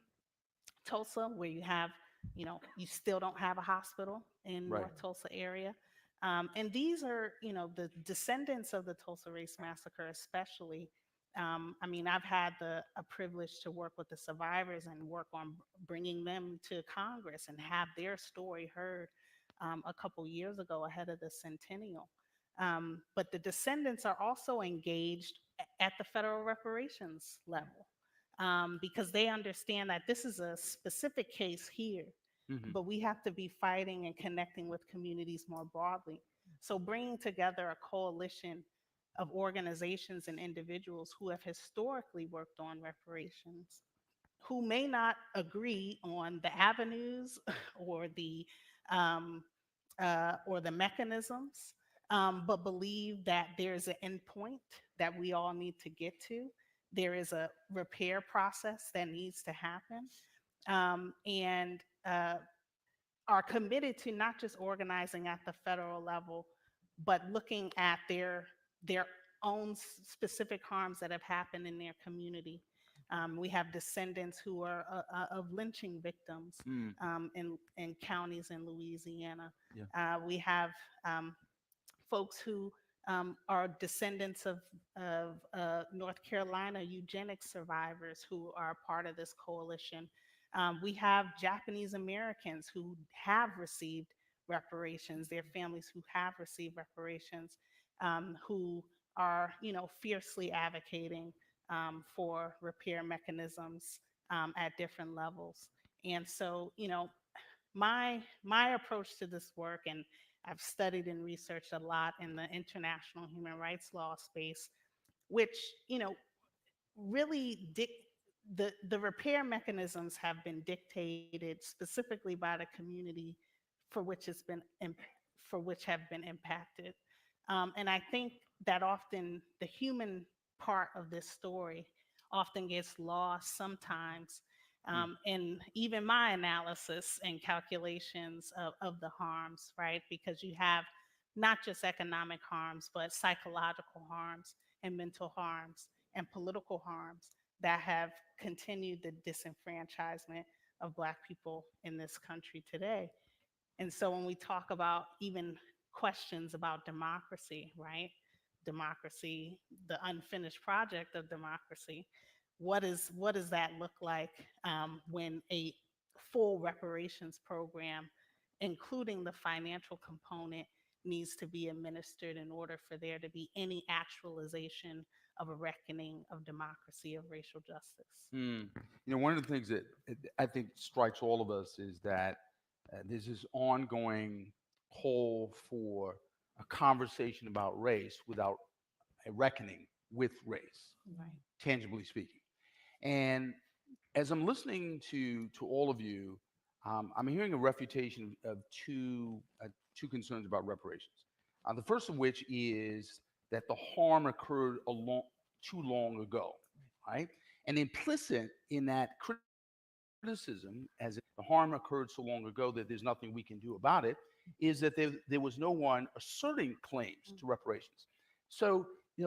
Tulsa, where you still don't have a hospital in Right. North Tulsa area. And these are, the descendants of the Tulsa Race Massacre, especially. I mean, I've had a privilege to work with the survivors and work on bringing them to Congress and have their story heard a couple years ago ahead of the centennial. But the descendants are also engaged at the federal reparations level because they understand that this is a specific case here, Mhm. but we have to be fighting and connecting with communities more broadly. So bringing together a coalition of organizations and individuals who have historically worked on reparations, who may not agree on the avenues or um, the mechanisms, but believe that there's an endpoint that we all need to get to. There is a repair process that needs to happen, and are committed to not just organizing at the federal level, but looking at their own specific harms that have happened in their community. We have descendants who are of lynching victims Mm. in counties in Louisiana. Yeah. We have folks who are descendants of North Carolina eugenics survivors who are part of this coalition. We have Japanese Americans who have received reparations, their families who have received reparations, who are, fiercely advocating for repair mechanisms at different levels. And so, my approach to this work, and I've studied and researched a lot in the international human rights law space, which, really the repair mechanisms have been dictated specifically by the community for which it's been for which have been impacted. And I think that often the human part of this story often gets lost sometimes in even my analysis and calculations of the harms, right? Because you have not just economic harms, but psychological harms and mental harms and political harms that have continued the disenfranchisement of Black people in this country today. And so when we talk about even questions about democracy, right? Democracy, the unfinished project of democracy, what does that look like when a full reparations program, including the financial component, needs to be administered in order for there to be any actualization of a reckoning of democracy, of racial justice? Mm. One of the things that I think strikes all of us is that there's this ongoing call for a conversation about race without a reckoning with race, Right. tangibly speaking. And as I'm listening to all of you, I'm hearing a refutation of two concerns about reparations. The first of which is that the harm occurred too long ago, right? And implicit in that criticism, as if the harm occurred so long ago that there's nothing we can do about it, is that there was no one asserting claims to reparations. So, you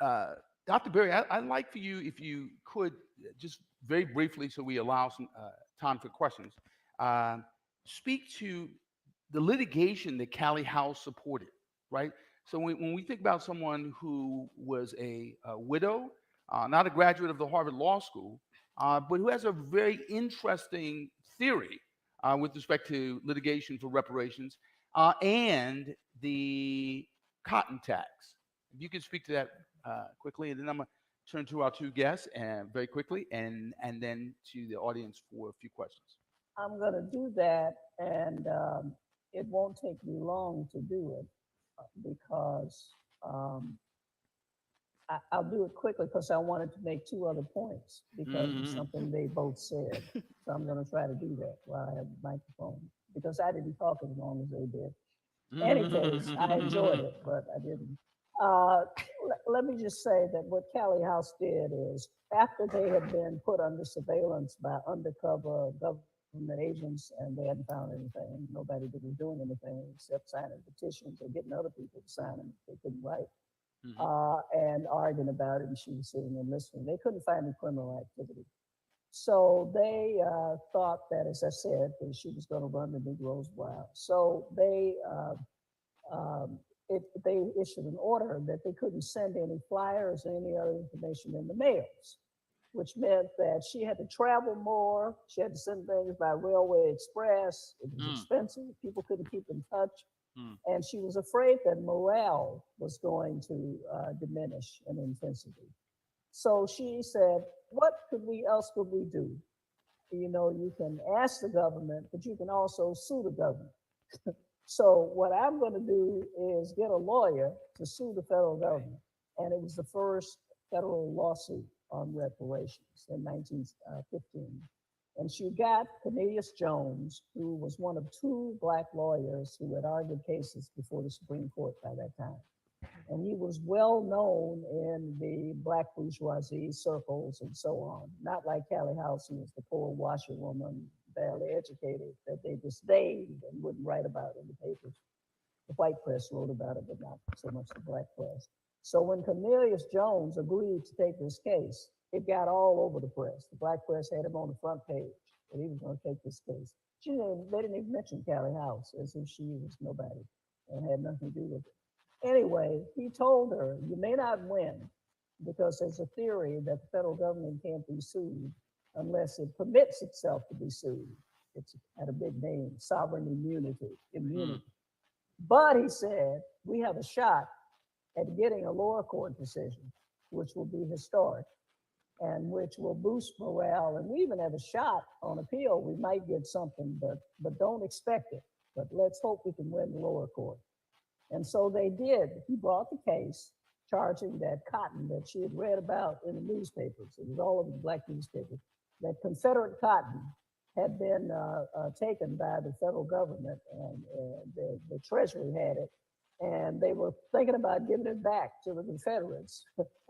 know, Dr. Berry, I'd like for you, if you could, just very briefly, so we allow some time for questions, uh, speak to the litigation that Callie House supported, right? So when we think about someone who was a widow, not a graduate of the Harvard Law School, but who has a very interesting theory with respect to litigation for reparations and the cotton tax. If you could speak to that quickly, and then I'm going to turn to our two guests very quickly, and then to the audience for a few questions. I'm going to do that, and it won't take me long to do it because I'll do it quickly because I wanted to make two other points because of something they both said. So I'm going to try to do that while I have the microphone because I didn't talk as long as they did. Any case, I enjoyed it, but I didn't. Let me just say that what Callie House did is after they had been put under surveillance by undercover government agents and they hadn't found anything, nobody was doing anything except signing petitions or getting other people to sign them. They couldn't write. And arguing about it, and she was sitting and listening. They couldn't find any criminal activity. So they thought that, as I said, that she was going to run the Negroes wild. So they they issued an order that they couldn't send any flyers or any other information in the mails, which meant that she had to travel more. She had to send things by railway express. It was expensive. People couldn't keep in touch. And she was afraid that morale was going to diminish in intensity. So she said, what else could we do? You know, you can ask the government, but you can also sue the government. So what I'm going to do is get a lawyer to sue the federal government. And it was the first federal lawsuit on reparations in 1915. And she got Cornelius Jones, who was one of two Black lawyers who had argued cases before the Supreme Court by that time. And he was well known in the Black bourgeoisie circles and so on. Not like Callie House, who was the poor washerwoman, barely educated, that they disdained and wouldn't write about in the papers. The white press wrote about it, but not so much the Black press. So when Cornelius Jones agreed to take this case, it got all over the press. The Black press had him on the front page that he was going to take this case. They didn't even mention Callie House as if she was nobody and had nothing to do with it. Anyway, he told her, you may not win because there's a theory that the federal government can't be sued unless it permits itself to be sued. It's had a big name, sovereign immunity. But he said, we have a shot at getting a lower court decision, which will be historic and which will boost morale. And we even have a shot on appeal. We might get something, but don't expect it. But let's hope we can win the lower court. And so they did. He brought the case charging that cotton that she had read about in the newspapers. It was all over the Black newspapers. That Confederate cotton had been taken by the federal government, and the Treasury had it. And they were thinking about giving it back to the Confederates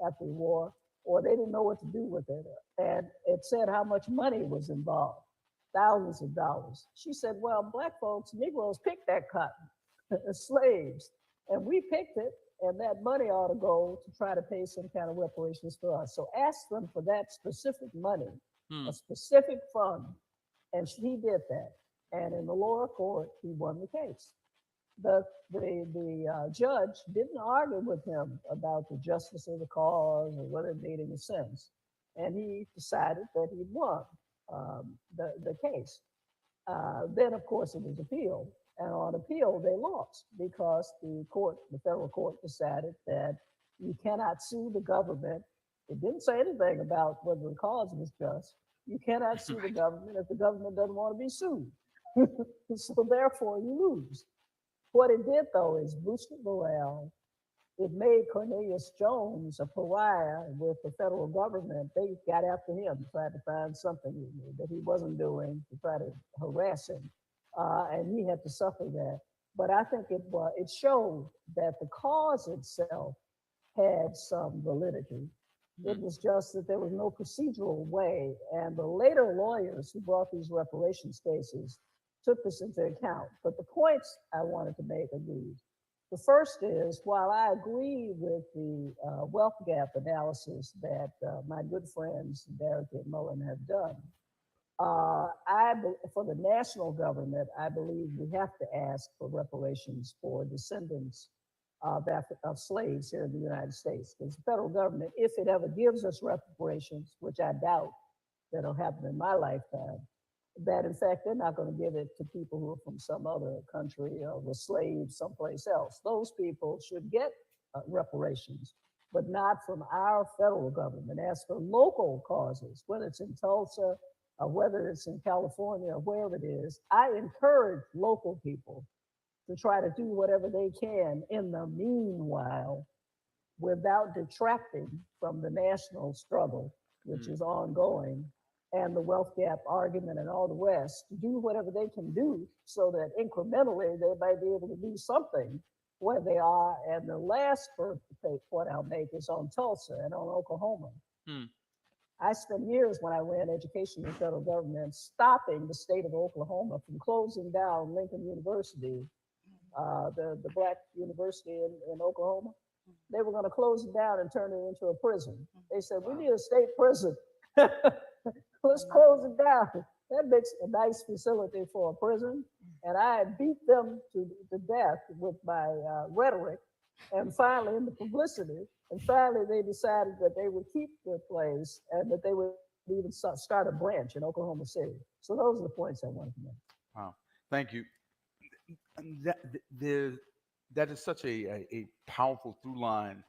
after the war, or they didn't know what to do with it. And it said how much money was involved, thousands of dollars. She said, well, Black folks, Negroes picked that cotton as slaves, and we picked it, and that money ought to go to try to pay some kind of reparations for us. So ask them for that specific money, a specific fund, and he did that. And in the lower court, he won the case. The judge didn't argue with him about the justice of the cause or whether it made any sense, and he decided that he'd won the case. Then, of course, it was appealed. And on appeal, they lost because the federal court decided that you cannot sue the government. It didn't say anything about whether the cause was just. You cannot sue the government if the government doesn't want to be sued. So therefore, you lose. What it did, though, is boosted morale. It made Cornelius Jones a pariah with the federal government. They got after him, tried to find something that he wasn't doing to try to harass him. And he had to suffer that. But I think it showed that the cause itself had some validity. It was just that there was no procedural way. And the later lawyers who brought these reparations cases took this into account. But the points I wanted to make are these. The first is, while I agree with the wealth gap analysis that my good friends Darity and Mullen have done, for the national government, I believe we have to ask for reparations for descendants of slaves here in the United States. Because the federal government, if it ever gives us reparations, which I doubt that'll happen in my lifetime, that in fact they're not going to give it to people who are from some other country or were slaves someplace else. Those people should get reparations, but not from our federal government. As for local causes, whether it's in Tulsa, whether it's in California or wherever it is, I encourage local people to try to do whatever they can in the meanwhile without detracting from the national struggle, which is ongoing, and the wealth gap argument and all the rest, to do whatever they can do so that incrementally they might be able to do something where they are. And the last point I'll make is on Tulsa and on Oklahoma. I spent years when I ran education in the federal government stopping the state of Oklahoma from closing down Lincoln University, the Black university in Oklahoma. They were going to close it down and turn it into a prison. They said, we need a state prison. Let's close it down. That makes a nice facility for a prison. And I beat them to death with my rhetoric. And finally, in the publicity, and finally, they decided that they would keep their place and that they would even start a branch in Oklahoma City. So those are the points I wanted to make. Wow. Thank you. And that is such a powerful through line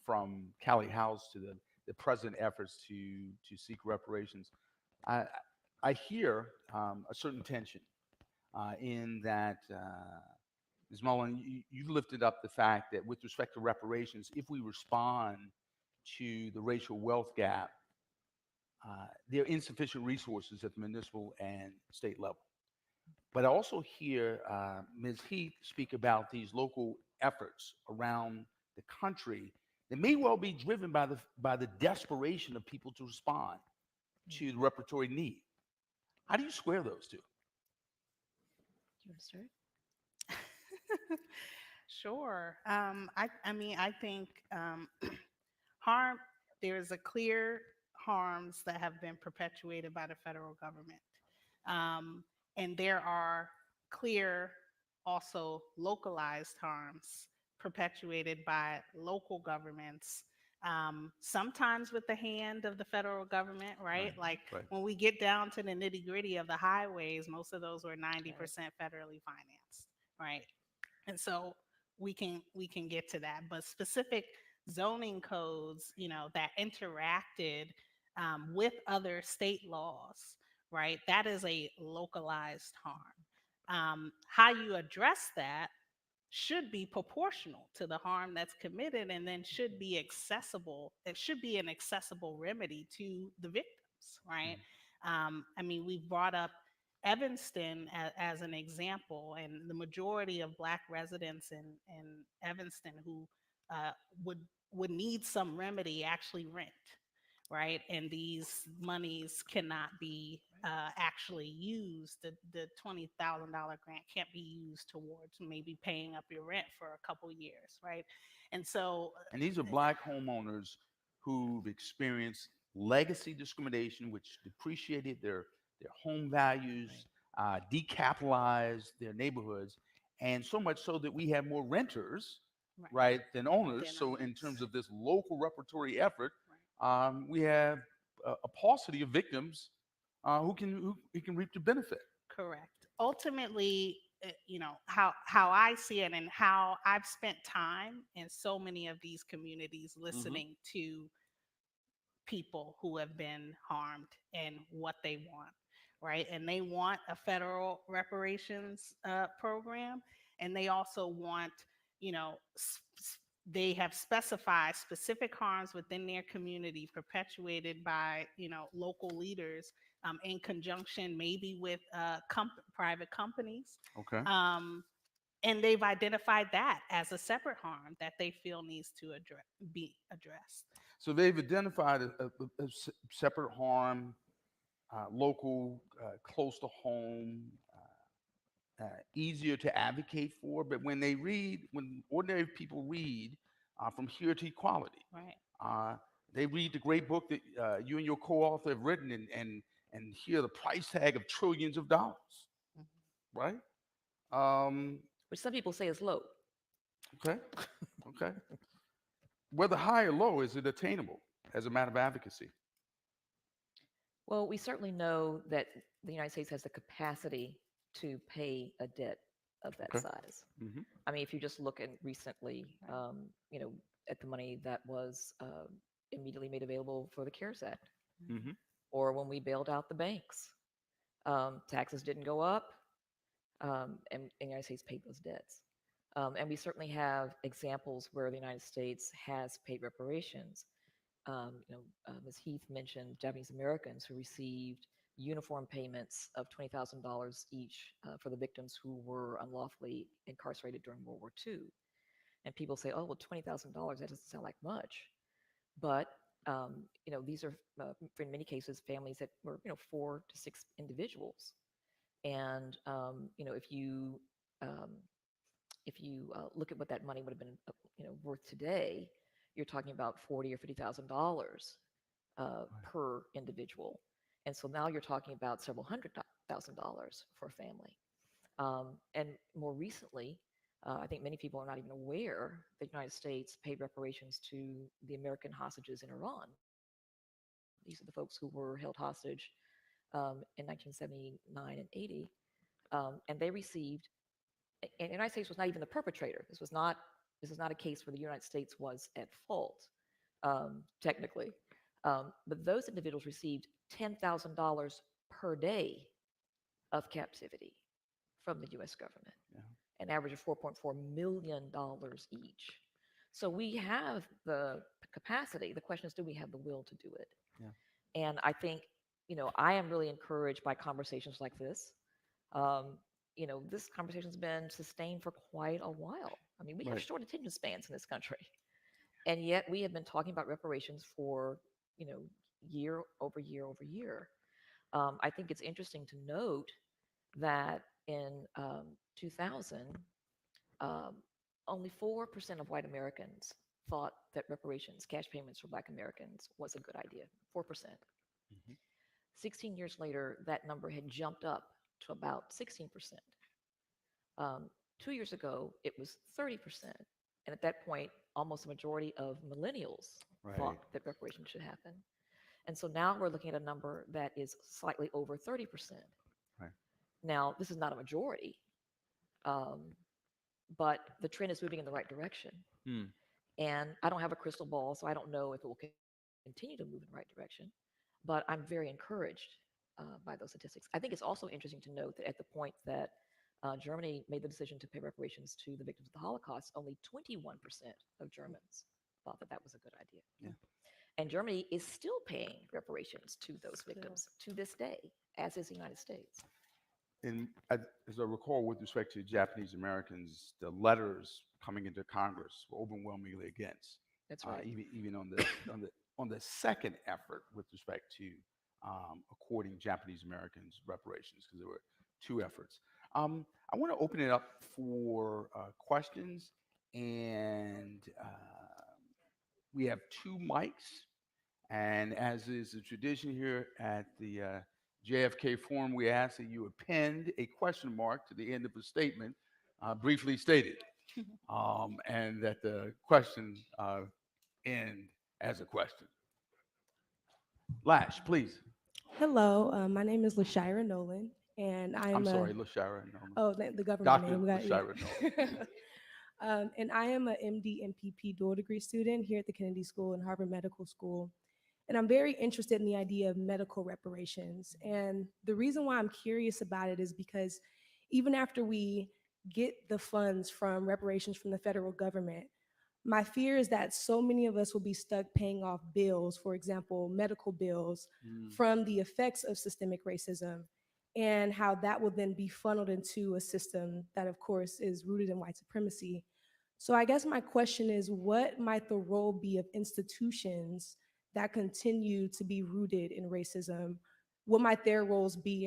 from Callie House to the present efforts to seek reparations. I, I hear a certain tension in that, Ms. Mullen, you lifted up the fact that with respect to reparations, if we respond to the racial wealth gap, there are insufficient resources at the municipal and state level. But I also hear Ms. Heath speak about these local efforts around the country that may well be driven by the desperation of people to respond to the reparatory need. How do you square those two? You want to start? Sure. I mean, I think harm. There's a clear harms that have been perpetuated by the federal government, and there are clear, also localized harms perpetuated by local governments. Sometimes with the hand of the federal government, right? Like Right. when we get down to the nitty gritty of the highways, most of those were 90% federally financed, right? And so we can get to that, but specific zoning codes, that interacted with other state laws, right? That is a localized harm. How you address that should be proportional to the harm that's committed, and then should be accessible. It should be an accessible remedy to the victims, right? I mean, we've brought up Evanston as an example, and the majority of Black residents in Evanston who uh, would would need some remedy actually rent, right? And these monies cannot be actually used. The $20,000 grant can't be used towards maybe paying up your rent for a couple years, right? And so, And these are Black homeowners who've experienced legacy discrimination, which depreciated their home values, decapitalized their neighborhoods, and so much so that we have more renters, right, right, than owners. than So, in owners. terms of this local reparatory effort, Right. we have a paucity of victims who can reap the benefit. Correct. Ultimately, how I see it, and how I've spent time in so many of these communities Hmm. listening to people who have been harmed and what they want, right? And they want a federal reparations program, and they also want, you know, they have specified specific harms within their community perpetuated by, local leaders, in conjunction maybe with private companies. Okay. Um, and they've identified that as a separate harm that they feel needs to be addressed. So they've identified a separate harm, local, close to home, easier to advocate for. But when ordinary people read From Here to Equality, Right. uh, they read the great book that you and your co-author have written, and hear the price tag of trillions of dollars, Mhm. right? Um, Which some people say is low. okay, okay. Whether high or low, is it attainable as a matter of advocacy? Well, we certainly know that the United States has the capacity to pay a debt of that Okay. size. Hmm. I mean, if you just look at recently, at the money that was immediately made available for the CARES Act, Hmm. or when we bailed out the banks, taxes didn't go up, and the United States paid those debts. And we certainly have examples where the United States has paid reparations. Ms. Heath mentioned Japanese Americans who received uniform payments of $20,000 each for the victims who were unlawfully incarcerated during World War II. And people say, oh, well, $20,000, that doesn't sound like much. But, these are, in many cases, families that were, 4 to 6 individuals. And, um, if you look at what that money would have been, worth today, you're talking about $40,000 or $50,000 per individual. And so now you're talking about several $100,000 for a family. And more recently, I think many people are not even aware that the United States paid reparations to the American hostages in Iran. These are the folks who were held hostage in 1979 and 80, and they received. And the United States was not even the perpetrator. This was not. This is not a case where the United States was at fault, technically. But those individuals received $10,000 per day of captivity from the U.S. government, Yeah. an average of $4.4 million each. So we have the capacity. The question is, do we have the will to do it? Yeah. And I think, I am really encouraged by conversations like this. Um, this conversation's been sustained for quite a while. I mean, we have Right. short attention spans in this country, and yet we have been talking about reparations for, year over year over year. I think it's interesting to note that in 2000, um, only 4% of white Americans thought that reparations, cash payments for Black Americans, was a good idea. 4%. Mhm. 16 years later, that number had jumped up to about 16%. 2 years ago, it was 30%. And at that point, almost a majority of millennials Right. thought that reparations should happen. And so now we're looking at a number that is slightly over 30%. Right. Now, this is not a majority, um, but the trend is moving in the right direction. Hmm. And I don't have a crystal ball, so I don't know if it will continue to move in the right direction. But I'm very encouraged by those statistics. I think it's also interesting to note that at the point that Germany made the decision to pay reparations to the victims of the Holocaust, only 21% of Germans thought that that was a good idea. Yeah. And Germany is still paying reparations to those victims to this day, as is the United States. And as I recall, with respect to Japanese Americans, the letters coming into Congress were overwhelmingly against. That's right. Even on the second effort with respect to according Japanese Americans reparations, because there were two efforts. I want to open it up for questions, and we have two mics. And as is the tradition here at the JFK Forum, we ask that you append a question mark to the end of a statement briefly stated, and that the question end as a question. Lash, please. Hello, my name is LaShira Nolan, and I I'm am sorry, LaShira Nolan. oh, the government Dr. name. We got, yeah. LaShira Nolan. And I am a MD and PP dual degree student here at the Kennedy School and Harvard Medical School. And I'm very interested in the idea of medical reparations. And the reason why I'm curious about it is because even after we get the funds from reparations from the federal government, my fear is that so many of us will be stuck paying off bills, for example, medical bills, Mm. from the effects of systemic racism, and how that will then be funneled into a system that, of course, is rooted in white supremacy. So I guess my question is, what might the role be of institutions that continue to be rooted in racism? What might their roles be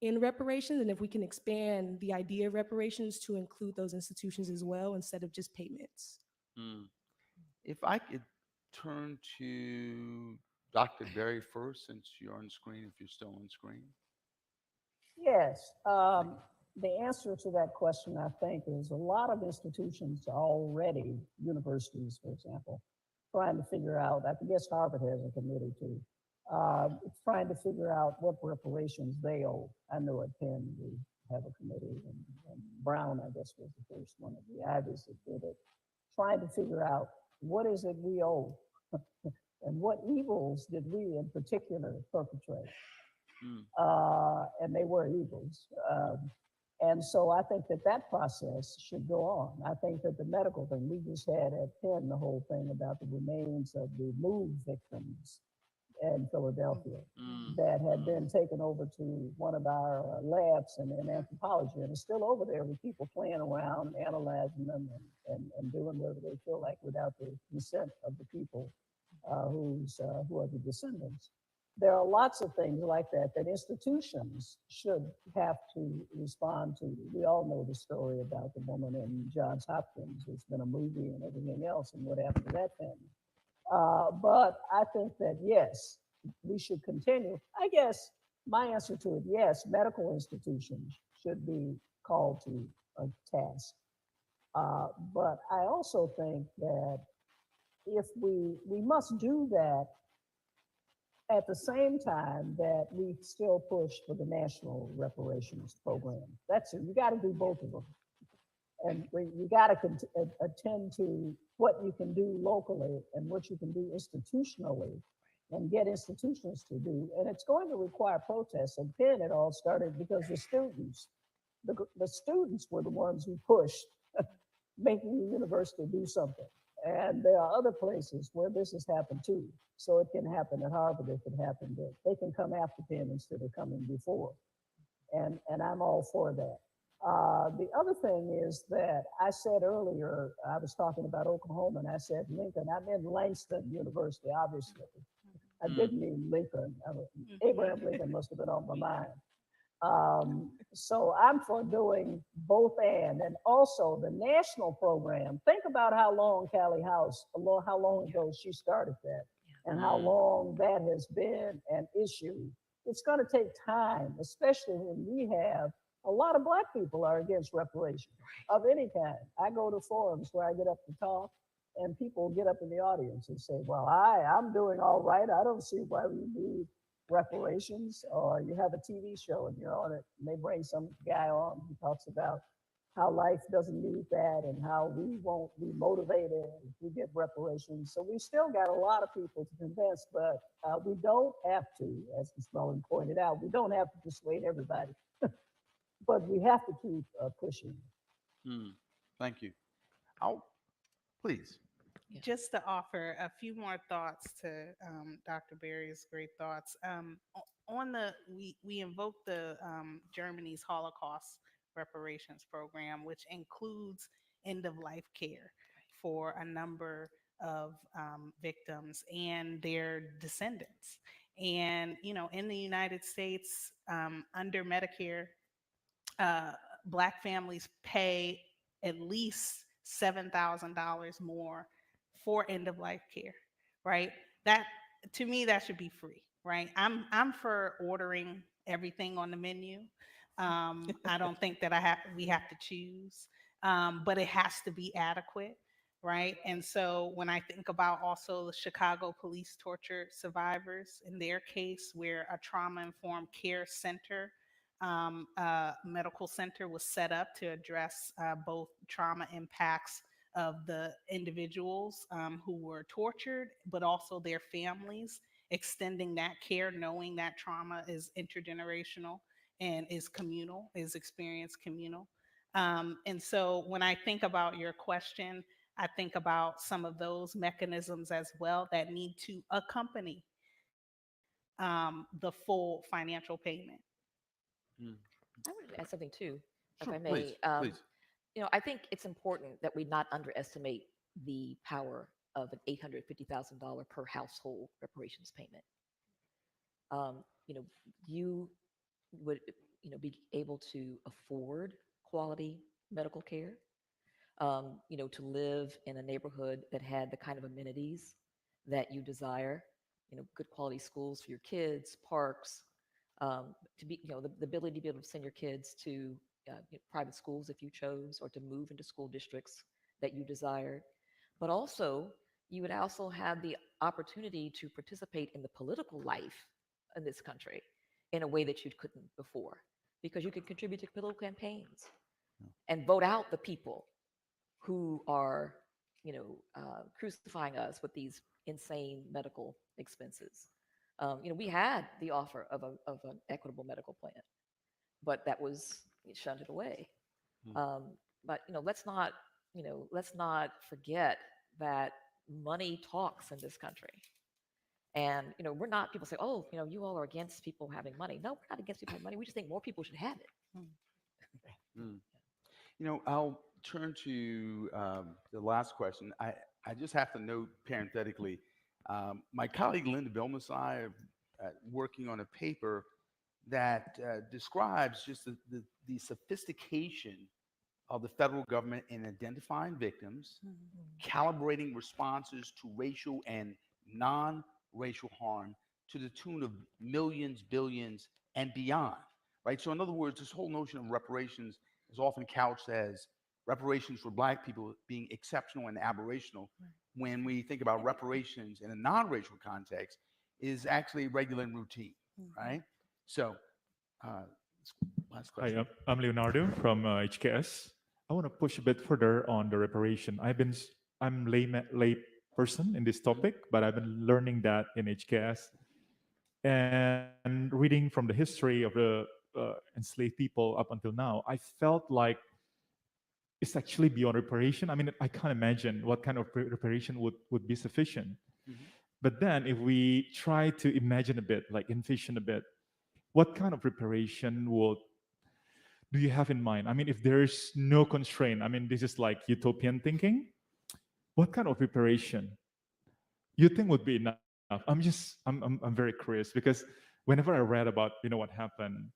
in reparations? And if we can expand the idea of reparations to include those institutions as well, instead of just payments. Mm. If I could turn to Dr. Berry first, since you're on screen, if you're still on screen. Yes. The answer to that question, I think, is a lot of institutions are already, universities, for example, trying to figure out, I guess Harvard has a committee too, trying to figure out what reparations they owe. I know at Penn we have a committee, and Brown, I guess, was the first one of the Ivies that did it, trying to figure out what is it we owe and what evils did we in particular perpetrate. And they were evils. And so I think that that process should go on. I think that the medical thing, we just had at Penn the whole thing about the remains of the move victims in Philadelphia that had been taken over to one of our labs in anthropology, and it's still over there with people playing around, analyzing them, and doing whatever they feel like without the consent of the people who are the descendants. There are lots of things like that that institutions should have to respond to. We all know the story about the woman in Johns Hopkins. It's been a movie and everything else, and what happened to that family. But I think that, yes, we should continue. I guess my answer to it, yes, medical institutions should be called to a task. But I also think that if we must do that at the same time that we still push for the national reparations program. That's it. You got to do both of them, and you got to attend to what you can do locally and what you can do institutionally, and get institutions to do. And it's going to require protests. And then it all started because the students were the ones who pushed making the university do something. And there are other places where this has happened too. So it can happen at Harvard, it can happen there. They can come after Penn instead of coming before. And I'm all for that. The other thing is that I said earlier, I was talking about Oklahoma, and I said Lincoln. I meant Langston University, obviously. I didn't mean Lincoln. Abraham Lincoln must have been on my mind. So I'm for doing both and also the national program. Think about how long Callie House, how long ago she started that, and how long that has been an issue. It's going to take time, especially when we have a lot of Black people are against reparations of any kind. I go to forums where I get up to talk, and people get up in the audience and say, well, I'm doing all right. I don't see why we need reparations. Or you have a TV show and you're on it, and they bring some guy on who talks about how life doesn't need that and how we won't be motivated if we get reparations. So we still got a lot of people to convince, but we don't have to, as Ms. Mullen pointed out, we don't have to persuade everybody, but we have to keep pushing. Thank you. Please. Just to offer a few more thoughts to Dr. Berry's great thoughts. We invoked the Germany's Holocaust reparations program, which includes end of life care for a number of victims and their descendants. And in the United States, under Medicare, Black families pay at least $7,000 more for end of life care, right? That, to me, that should be free, right? I'm for ordering everything on the menu. I don't think that we have to choose, but it has to be adequate, right? And so when I think about also the Chicago police torture survivors, in their case, where a trauma-informed care center, medical center was set up to address both trauma impacts of the individuals who were tortured, but also their families, extending that care, knowing that trauma is intergenerational and is communal, is experienced communal. And so when I think about your question, I think about some of those mechanisms as well that need to accompany the full financial payment. I wanted to add something too, if Sure, I please, may. please. I think it's important that we not underestimate the power of an $850,000 per household reparations payment. You would, be able to afford quality medical care. To live in a neighborhood that had the kind of amenities that you desire. Good quality schools for your kids, parks, to be, the ability to be able to send your kids to private schools if you chose, or to move into school districts that you desired. But also, you would also have the opportunity to participate in the political life in this country in a way that you couldn't before, because you could contribute to political campaigns and vote out the people who are, crucifying us with these insane medical expenses. We had the offer of an equitable medical plan, but that was shunted away. But let's not forget that money talks in this country. And we're not, people say, oh, you all are against people having money. No, we're not against people having money. We just think more people should have it. I'll turn to the last question. I just have to note parenthetically, my colleague Linda Bilmes and I are working on a paper that describes just the sophistication of the federal government in identifying victims, calibrating responses to racial and non-racial harm to the tune of millions, billions, and beyond, right? So in other words, this whole notion of reparations is often couched as reparations for Black people being exceptional and aberrational, when we think about reparations in a non-racial context is actually regular and routine, right? So, uh, last Hi, question. I'm Leonardo from HKS. I want to push a bit further on the reparation. I'm lay person in this topic, but I've been learning that in HKS and reading from the history of the enslaved people up until now. I felt like it's actually beyond reparation. I mean, I can't imagine what kind of reparation would be sufficient. Mhm. But then, if we try to imagine a bit, like envision a bit, what kind of reparation would do you have in mind? I mean, if there's no constraint, I mean, this is like utopian thinking. What kind of preparation you think would be enough? I'm very curious because whenever I read about, what happened,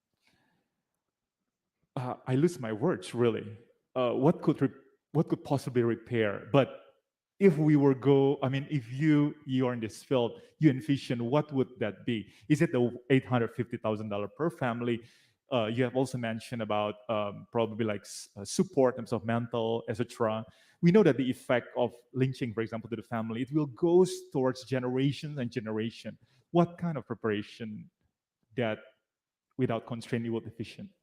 I lose my words really. What could possibly repair? But if we were I mean, if you are in this field, you envision what would that be? Is it the $850,000 per family? You have also mentioned about probably like support in terms of mental, etc. We know that the effect of lynching, for example, to the family, it will go towards generations and generation. What kind of preparation that without constraint you would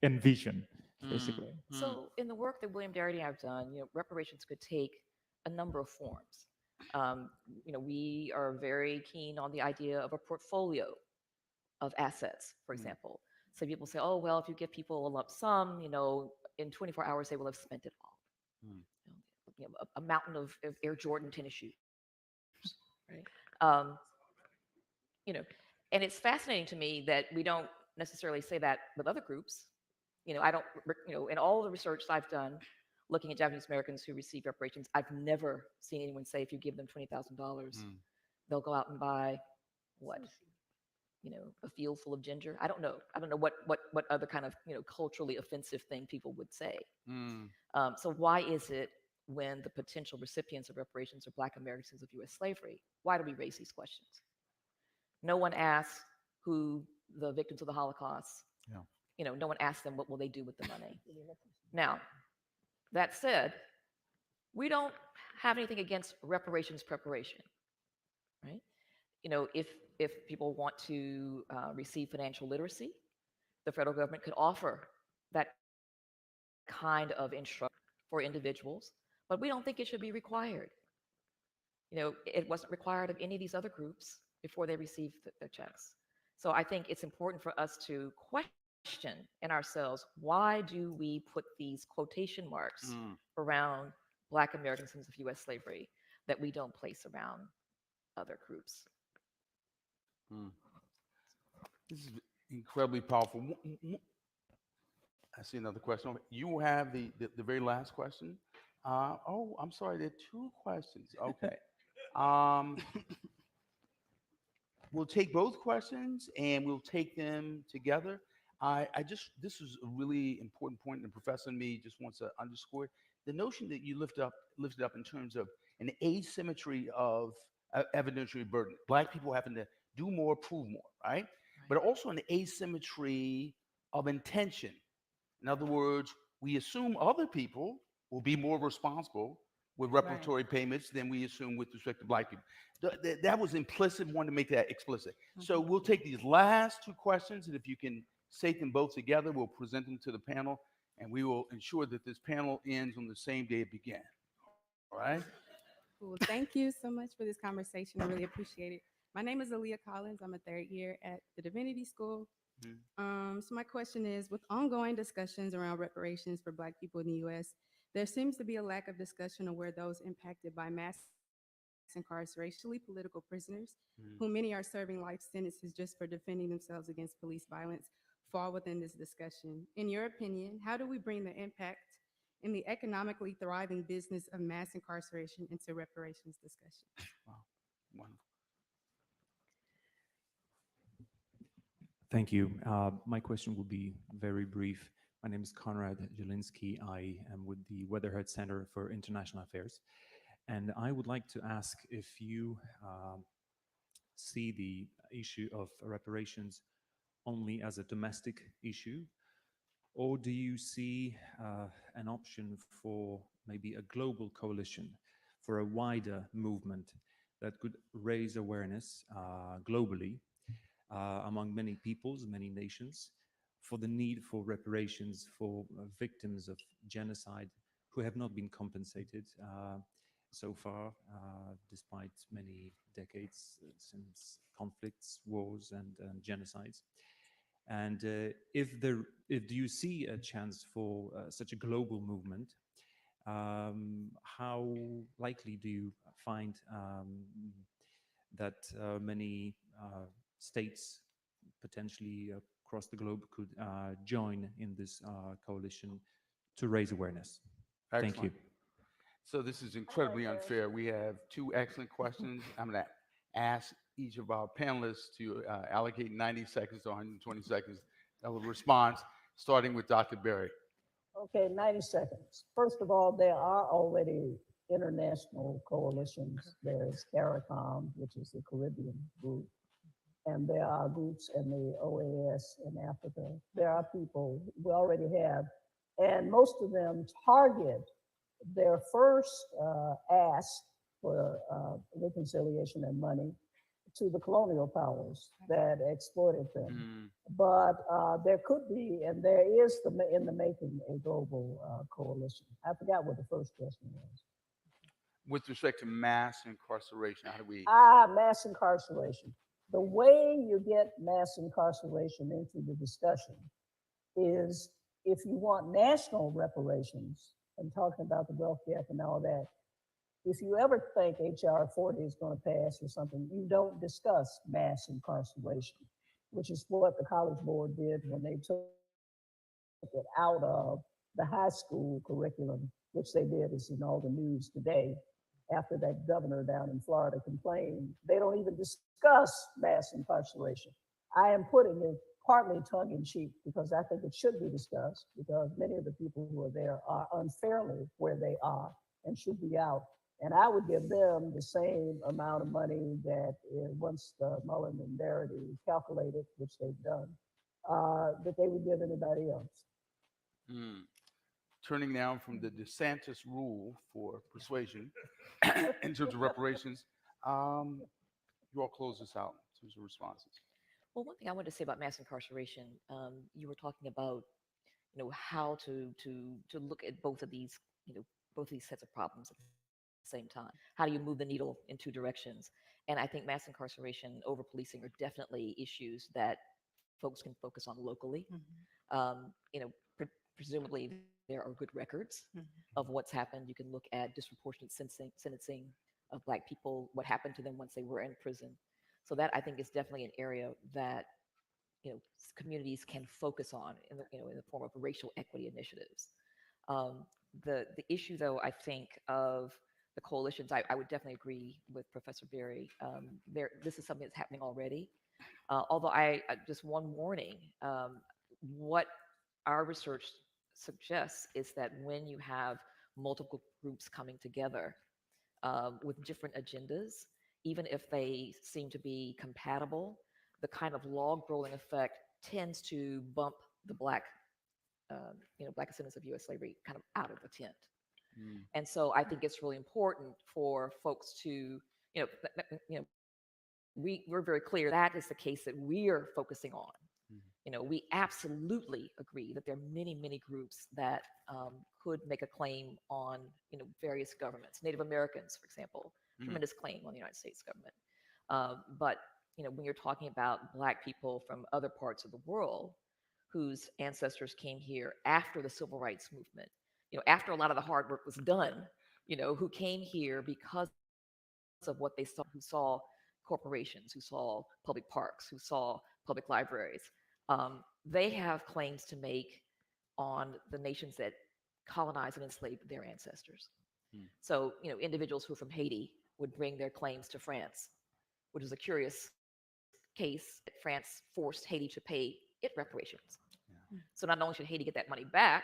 envision, basically? So in the work that William Darity and I've done, reparations could take a number of forms. We are very keen on the idea of a portfolio of assets, for example. So people say, oh, well, if you give people a lump sum, in 24 hours, they will have spent it all. Mm. A mountain of Air Jordan tennis shoes, right? You know, and it's fascinating to me that we don't necessarily say that with other groups. I don't, in all the research I've done looking at Japanese Americans who receive reparations, I've never seen anyone say if you give them $20,000, they'll go out and buy what? A field full of ginger. I don't know. I don't know what other kind of culturally offensive thing people would say. Mm. So why is it when the potential recipients of reparations are Black Americans of U.S. slavery? Why do we raise these questions? No one asks who the victims of the Holocaust. Yeah. No one asks them what will they do with the money. Now, that said, we don't have anything against reparations preparation, right? If people want to receive financial literacy, the federal government could offer that kind of instruction for individuals, but we don't think it should be required. It wasn't required of any of these other groups before they received their checks. So I think it's important for us to question in ourselves, why do we put these quotation marks around Black Americans of U.S. slavery that we don't place around other groups? Mm. This is incredibly powerful. I see another question. You have the very last question. Oh, I'm sorry. There are two questions. Okay. Um, we'll take both questions and we'll take them together. This is a really important point, and the professor and me just wants to underscore it. The notion that you lifted up in terms of an asymmetry of evidentiary burden. Black people having to do more, prove more, right? But also an asymmetry of intention. In other words, we assume other people will be more responsible with reparatory payments than we assume with respect to Black people. That was implicit. Wanted to make that explicit. So we'll take these last two questions, and if you can state them both together, we'll present them to the panel, and we will ensure that this panel ends on the same day it began. All right? Cool. Thank you so much for this conversation. I really appreciate it. My name is Aaliyah Collins. I'm a third year at the Divinity School. So my question is, with ongoing discussions around reparations for Black people in the U.S., there seems to be a lack of discussion on where those impacted by mass incarceration, political prisoners, whom many are serving life sentences just for defending themselves against police violence, fall within this discussion. In your opinion, how do we bring the impact in the economically thriving business of mass incarceration into reparations discussion? Wow. Wonderful. Thank you. My question will be very brief. My name is Konrad Jelinski. I am with the Weatherhead Center for International Affairs. And I would like to ask if you see the issue of reparations only as a domestic issue, or do you see an option for maybe a global coalition, for a wider movement that could raise awareness globally among many peoples, many nations, for the need for reparations for victims of genocide who have not been compensated so far, despite many decades since conflicts, wars, and genocides? And if do you see a chance for such a global movement? How likely do you find that many states potentially across the globe could join in this coalition to raise awareness? Thank you. Excellent. So this is incredibly unfair. We have two excellent questions. I'm going to ask each of our panelists to allocate 90 seconds to 120 seconds of a response, starting with Dr. Berry. Okay, 90 seconds. First of all, there are already international coalitions. There's CARICOM, which is the Caribbean group, and there are groups in the OAS in Africa. There are people we already have, and most of them target their first ask for reconciliation and money to the colonial powers that exploited them. But there could be, and there is in the making, a global coalition. I forgot what the first question was. With respect to mass incarceration, how do we? Mass incarceration. The way you get mass incarceration into the discussion is if you want national reparations, and talking about the wealth gap and all that, if you ever think HR 40 is going to pass or something, you don't discuss mass incarceration, which is what the College Board did when they took it out of the high school curriculum, which they did, is in all the news today, after that governor down in Florida complained. They don't even discuss mass incarceration. I am putting it partly tongue in cheek because I think it should be discussed, because many of the people who are there are unfairly where they are and should be out. And I would give them the same amount of money that once the Mullen and Darity calculated, which they've done, that they would give anybody else. Turning now from the DeSantis rule for persuasion in terms of reparations, you all close this out in terms of responses. Well, one thing I wanted to say about mass incarceration, you were talking about, how to look at both of these, both of these sets of problems at the same time. How do you move the needle in two directions? And I think mass incarceration, over policing are definitely issues that folks can focus on locally. Presumably there are good records of what's happened. You can look at disproportionate sentencing of Black people, what happened to them once they were in prison. So that, I think, is definitely an area that communities can focus on in the form of racial equity initiatives. The issue, though, I think, of the coalitions, I would definitely agree with Professor Berry. This is something that's happening already. Although just one warning, what our research suggests is that when you have multiple groups coming together with different agendas, even if they seem to be compatible, the kind of log rolling effect tends to bump the Black descendants of U.S. slavery kind of out of the tent. And so I think it's really important for folks to, we're very clear that is the case that we're focusing on. We absolutely agree that there are many, many groups that could make a claim on, various governments. Native Americans, for example, tremendous claim on the United States government. But, when you're talking about Black people from other parts of the world whose ancestors came here after the Civil Rights Movement, after a lot of the hard work was done, who came here because of what they saw, who saw corporations, who saw public parks, who saw public libraries. They have claims to make on the nations that colonized and enslaved their ancestors. So, individuals who are from Haiti would bring their claims to France, which is a curious case that France forced Haiti to pay it reparations. So not only should Haiti get that money back,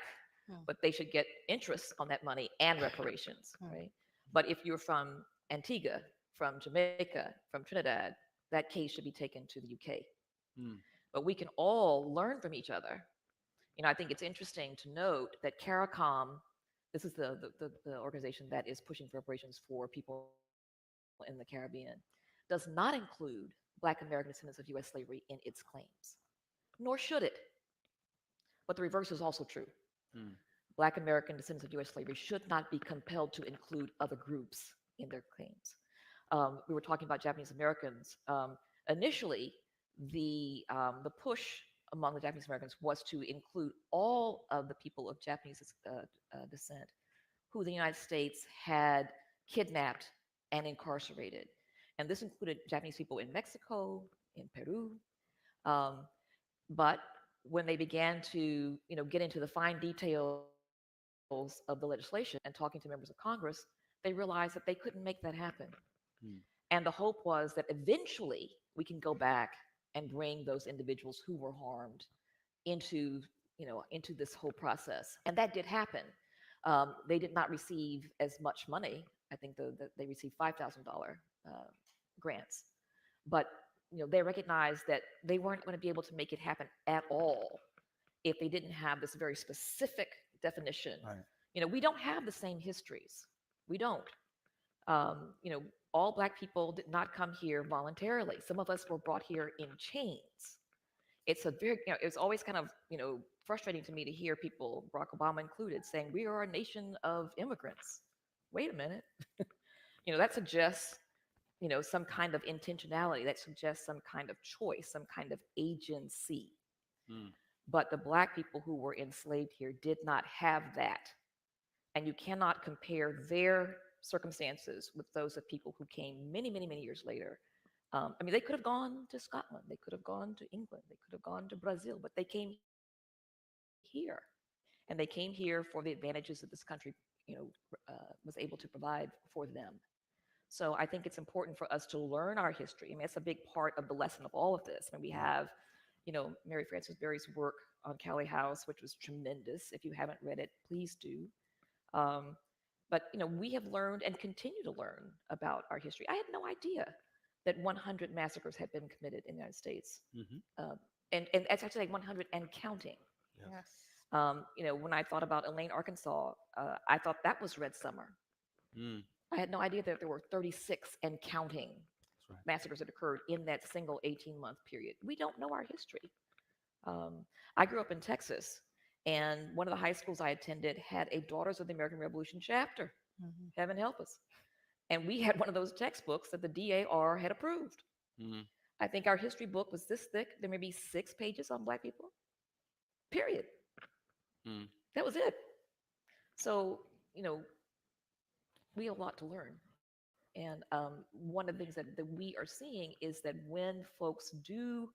but they should get interest on that money and reparations, right? But if you're from Antigua, from Jamaica, from Trinidad, that case should be taken to the UK. but we can all learn from each other. I think it's interesting to note that CARICOM, this is the organization that is pushing for reparations for people in the Caribbean, does not include Black American descendants of US slavery in its claims, nor should it. But the reverse is also true. Mm. Black American descendants of US slavery should not be compelled to include other groups in their claims. We were talking about Japanese Americans. Initially, the push among the Japanese Americans was to include all of the people of Japanese descent who the United States had kidnapped and incarcerated. And this included Japanese people in Mexico, in Peru. Um, but when they began to, get into the fine details of the legislation and talking to members of Congress, they realized that they couldn't make that happen. Mm. And the hope was that eventually we can go back and bring those individuals who were harmed into, into this whole process. And that did happen. They did not receive as much money. I think they received $5,000 grants, but they recognized that they weren't going to be able to make it happen at all if they didn't have this very specific definition. Right. We don't have the same histories. We don't. All Black people did not come here voluntarily. Some of us were brought here in chains. It's a very, it's always kind of, frustrating to me to hear people, Barack Obama included, saying we are a nation of immigrants. Wait a minute. That suggests, some kind of intentionality. That suggests some kind of choice, some kind of agency. Mm. But the Black people who were enslaved here did not have that. And you cannot compare their circumstances with those of people who came many, many, many years later. They could have gone to Scotland, they could have gone to England, they could have gone to Brazil, but they came here. And they came here for the advantages that this country, was able to provide for them. So I think it's important for us to learn our history. It's a big part of the lesson of all of this. We have, Mary Frances Berry's work on Callie House, which was tremendous. If you haven't read it, please do. But we have learned and continue to learn about our history. I had no idea that 100 massacres had been committed in the United States, and it's actually like 100 and counting. Yes. When I thought about Elaine, Arkansas, I thought that was Red Summer. Mm. I had no idea that there were 36 and counting That's right. massacres that occurred in that single 18-month period. We don't know our history. I grew up in Texas, and one of the high schools I attended had a Daughters of the American Revolution chapter. Heaven help us. And we had one of those textbooks that the DAR had approved. Mm. I think our history book was this thick. There may be 6 pages on Black people, period. Mm. That was it. So, we have a lot to learn. And one of the things that we are seeing is that when folks do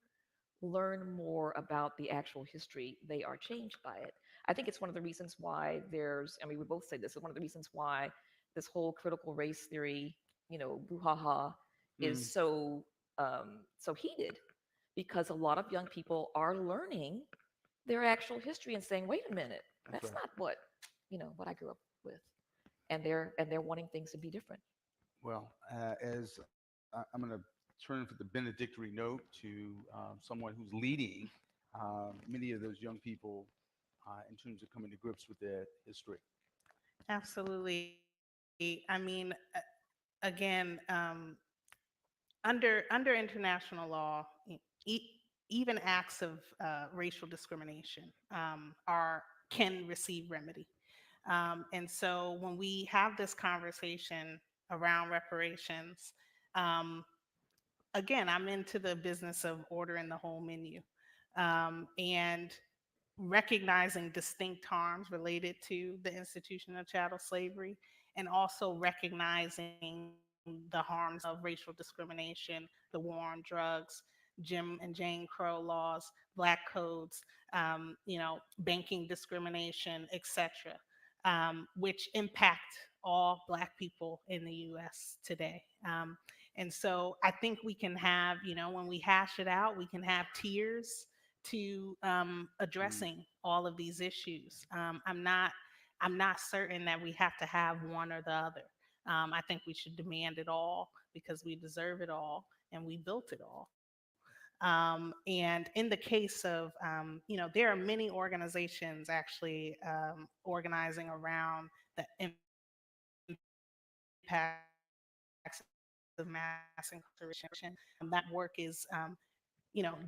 learn more about the actual history, they are changed by it. I think it's one of the reasons why we both say this, is one of the reasons why this whole critical race theory, brouhaha, is so heated, because a lot of young people are learning their actual history and saying, wait a minute, that's right. not what I grew up with. And they're wanting things to be different. Well, as I'm going to turn for the benedictory note to someone who's leading many of those young people in terms of coming to grips with their history. Absolutely. Again, under international law, even acts of racial discrimination can receive remedy. And so when we have this conversation around reparations, again, I'm into the business of ordering the whole menu, and recognizing distinct harms related to the institution of chattel slavery, and also recognizing the harms of racial discrimination, the war on drugs, Jim and Jane Crow laws, Black codes, banking discrimination, etc., which impact all Black people in the U.S. today. And so I think we can have, when we hash it out, we can have tiers to addressing all of these issues. I'm not certain that we have to have one or the other. I think we should demand it all because we deserve it all and we built it all. And in the case of, there are many organizations actually organizing around the impacts of mass incarceration. That work is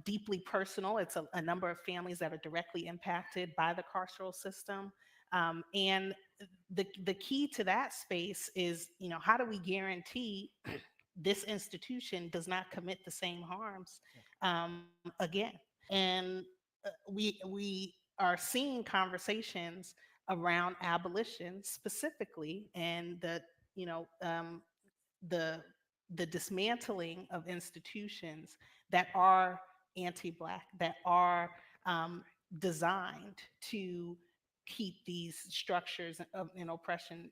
deeply personal. It's a number of families that are directly impacted by the carceral system. And the key to that space is, how do we guarantee this institution does not commit the same harms again? And we are seeing conversations around abolition specifically, and the the dismantling of institutions that are anti-Black, that are designed to keep these structures of oppression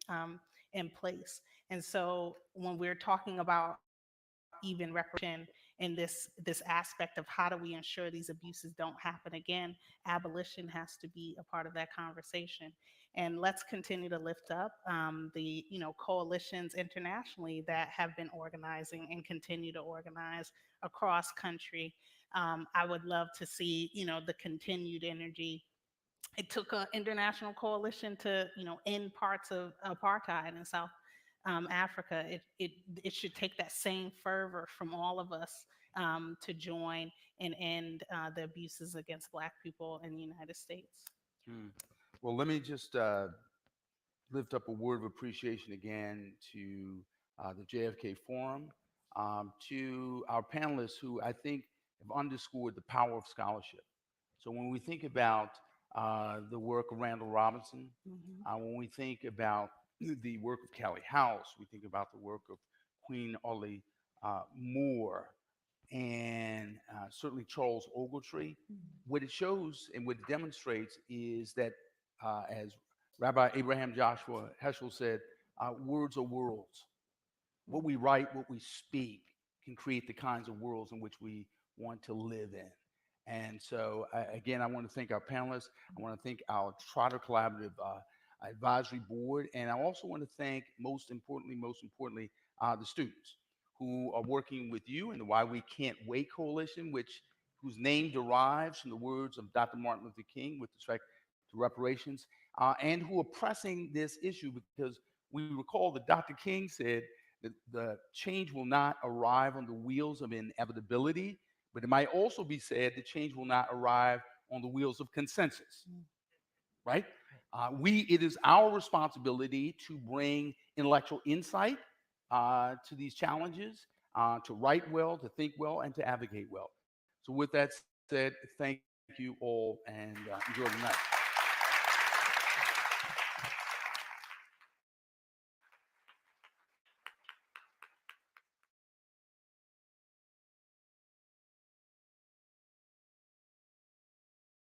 in place. And so when we're talking about even reparation in this aspect of how do we ensure these abuses don't happen again, abolition has to be a part of that conversation. And let's continue to lift up the coalitions internationally that have been organizing and continue to organize across country. I would love to see the continued energy. It took an international coalition to end parts of apartheid in South Africa. It should take that same fervor from all of us to join and end the abuses against Black people in the United States. Well, let me just lift up a word of appreciation again to the JFK Forum, to our panelists who I think have underscored the power of scholarship. So when we think about the work of Randall Robinson, when we think about the work of Callie House, we think about the work of Queen Audley Moore, and certainly Charles Ogletree. What it shows and what it demonstrates is that, as Rabbi Abraham Joshua Heschel said, words are worlds. What we write, what we speak can create the kinds of worlds in which we want to live in. And so, again, I want to thank our panelists. I want to thank our Trotter Collaborative Advisory Board. And I also want to thank, most importantly, the students who are working with you in the Why We Can't Wait Coalition, whose name derives from the words of Dr. Martin Luther King with respect to reparations, and who are pressing this issue because we recall that Dr. King said that the change will not arrive on the wheels of inevitability, but it might also be said that change will not arrive on the wheels of consensus, right? It is our responsibility to bring intellectual insight to these challenges, to write well, to think well, and to advocate well. So with that said, thank you all, and enjoy the night.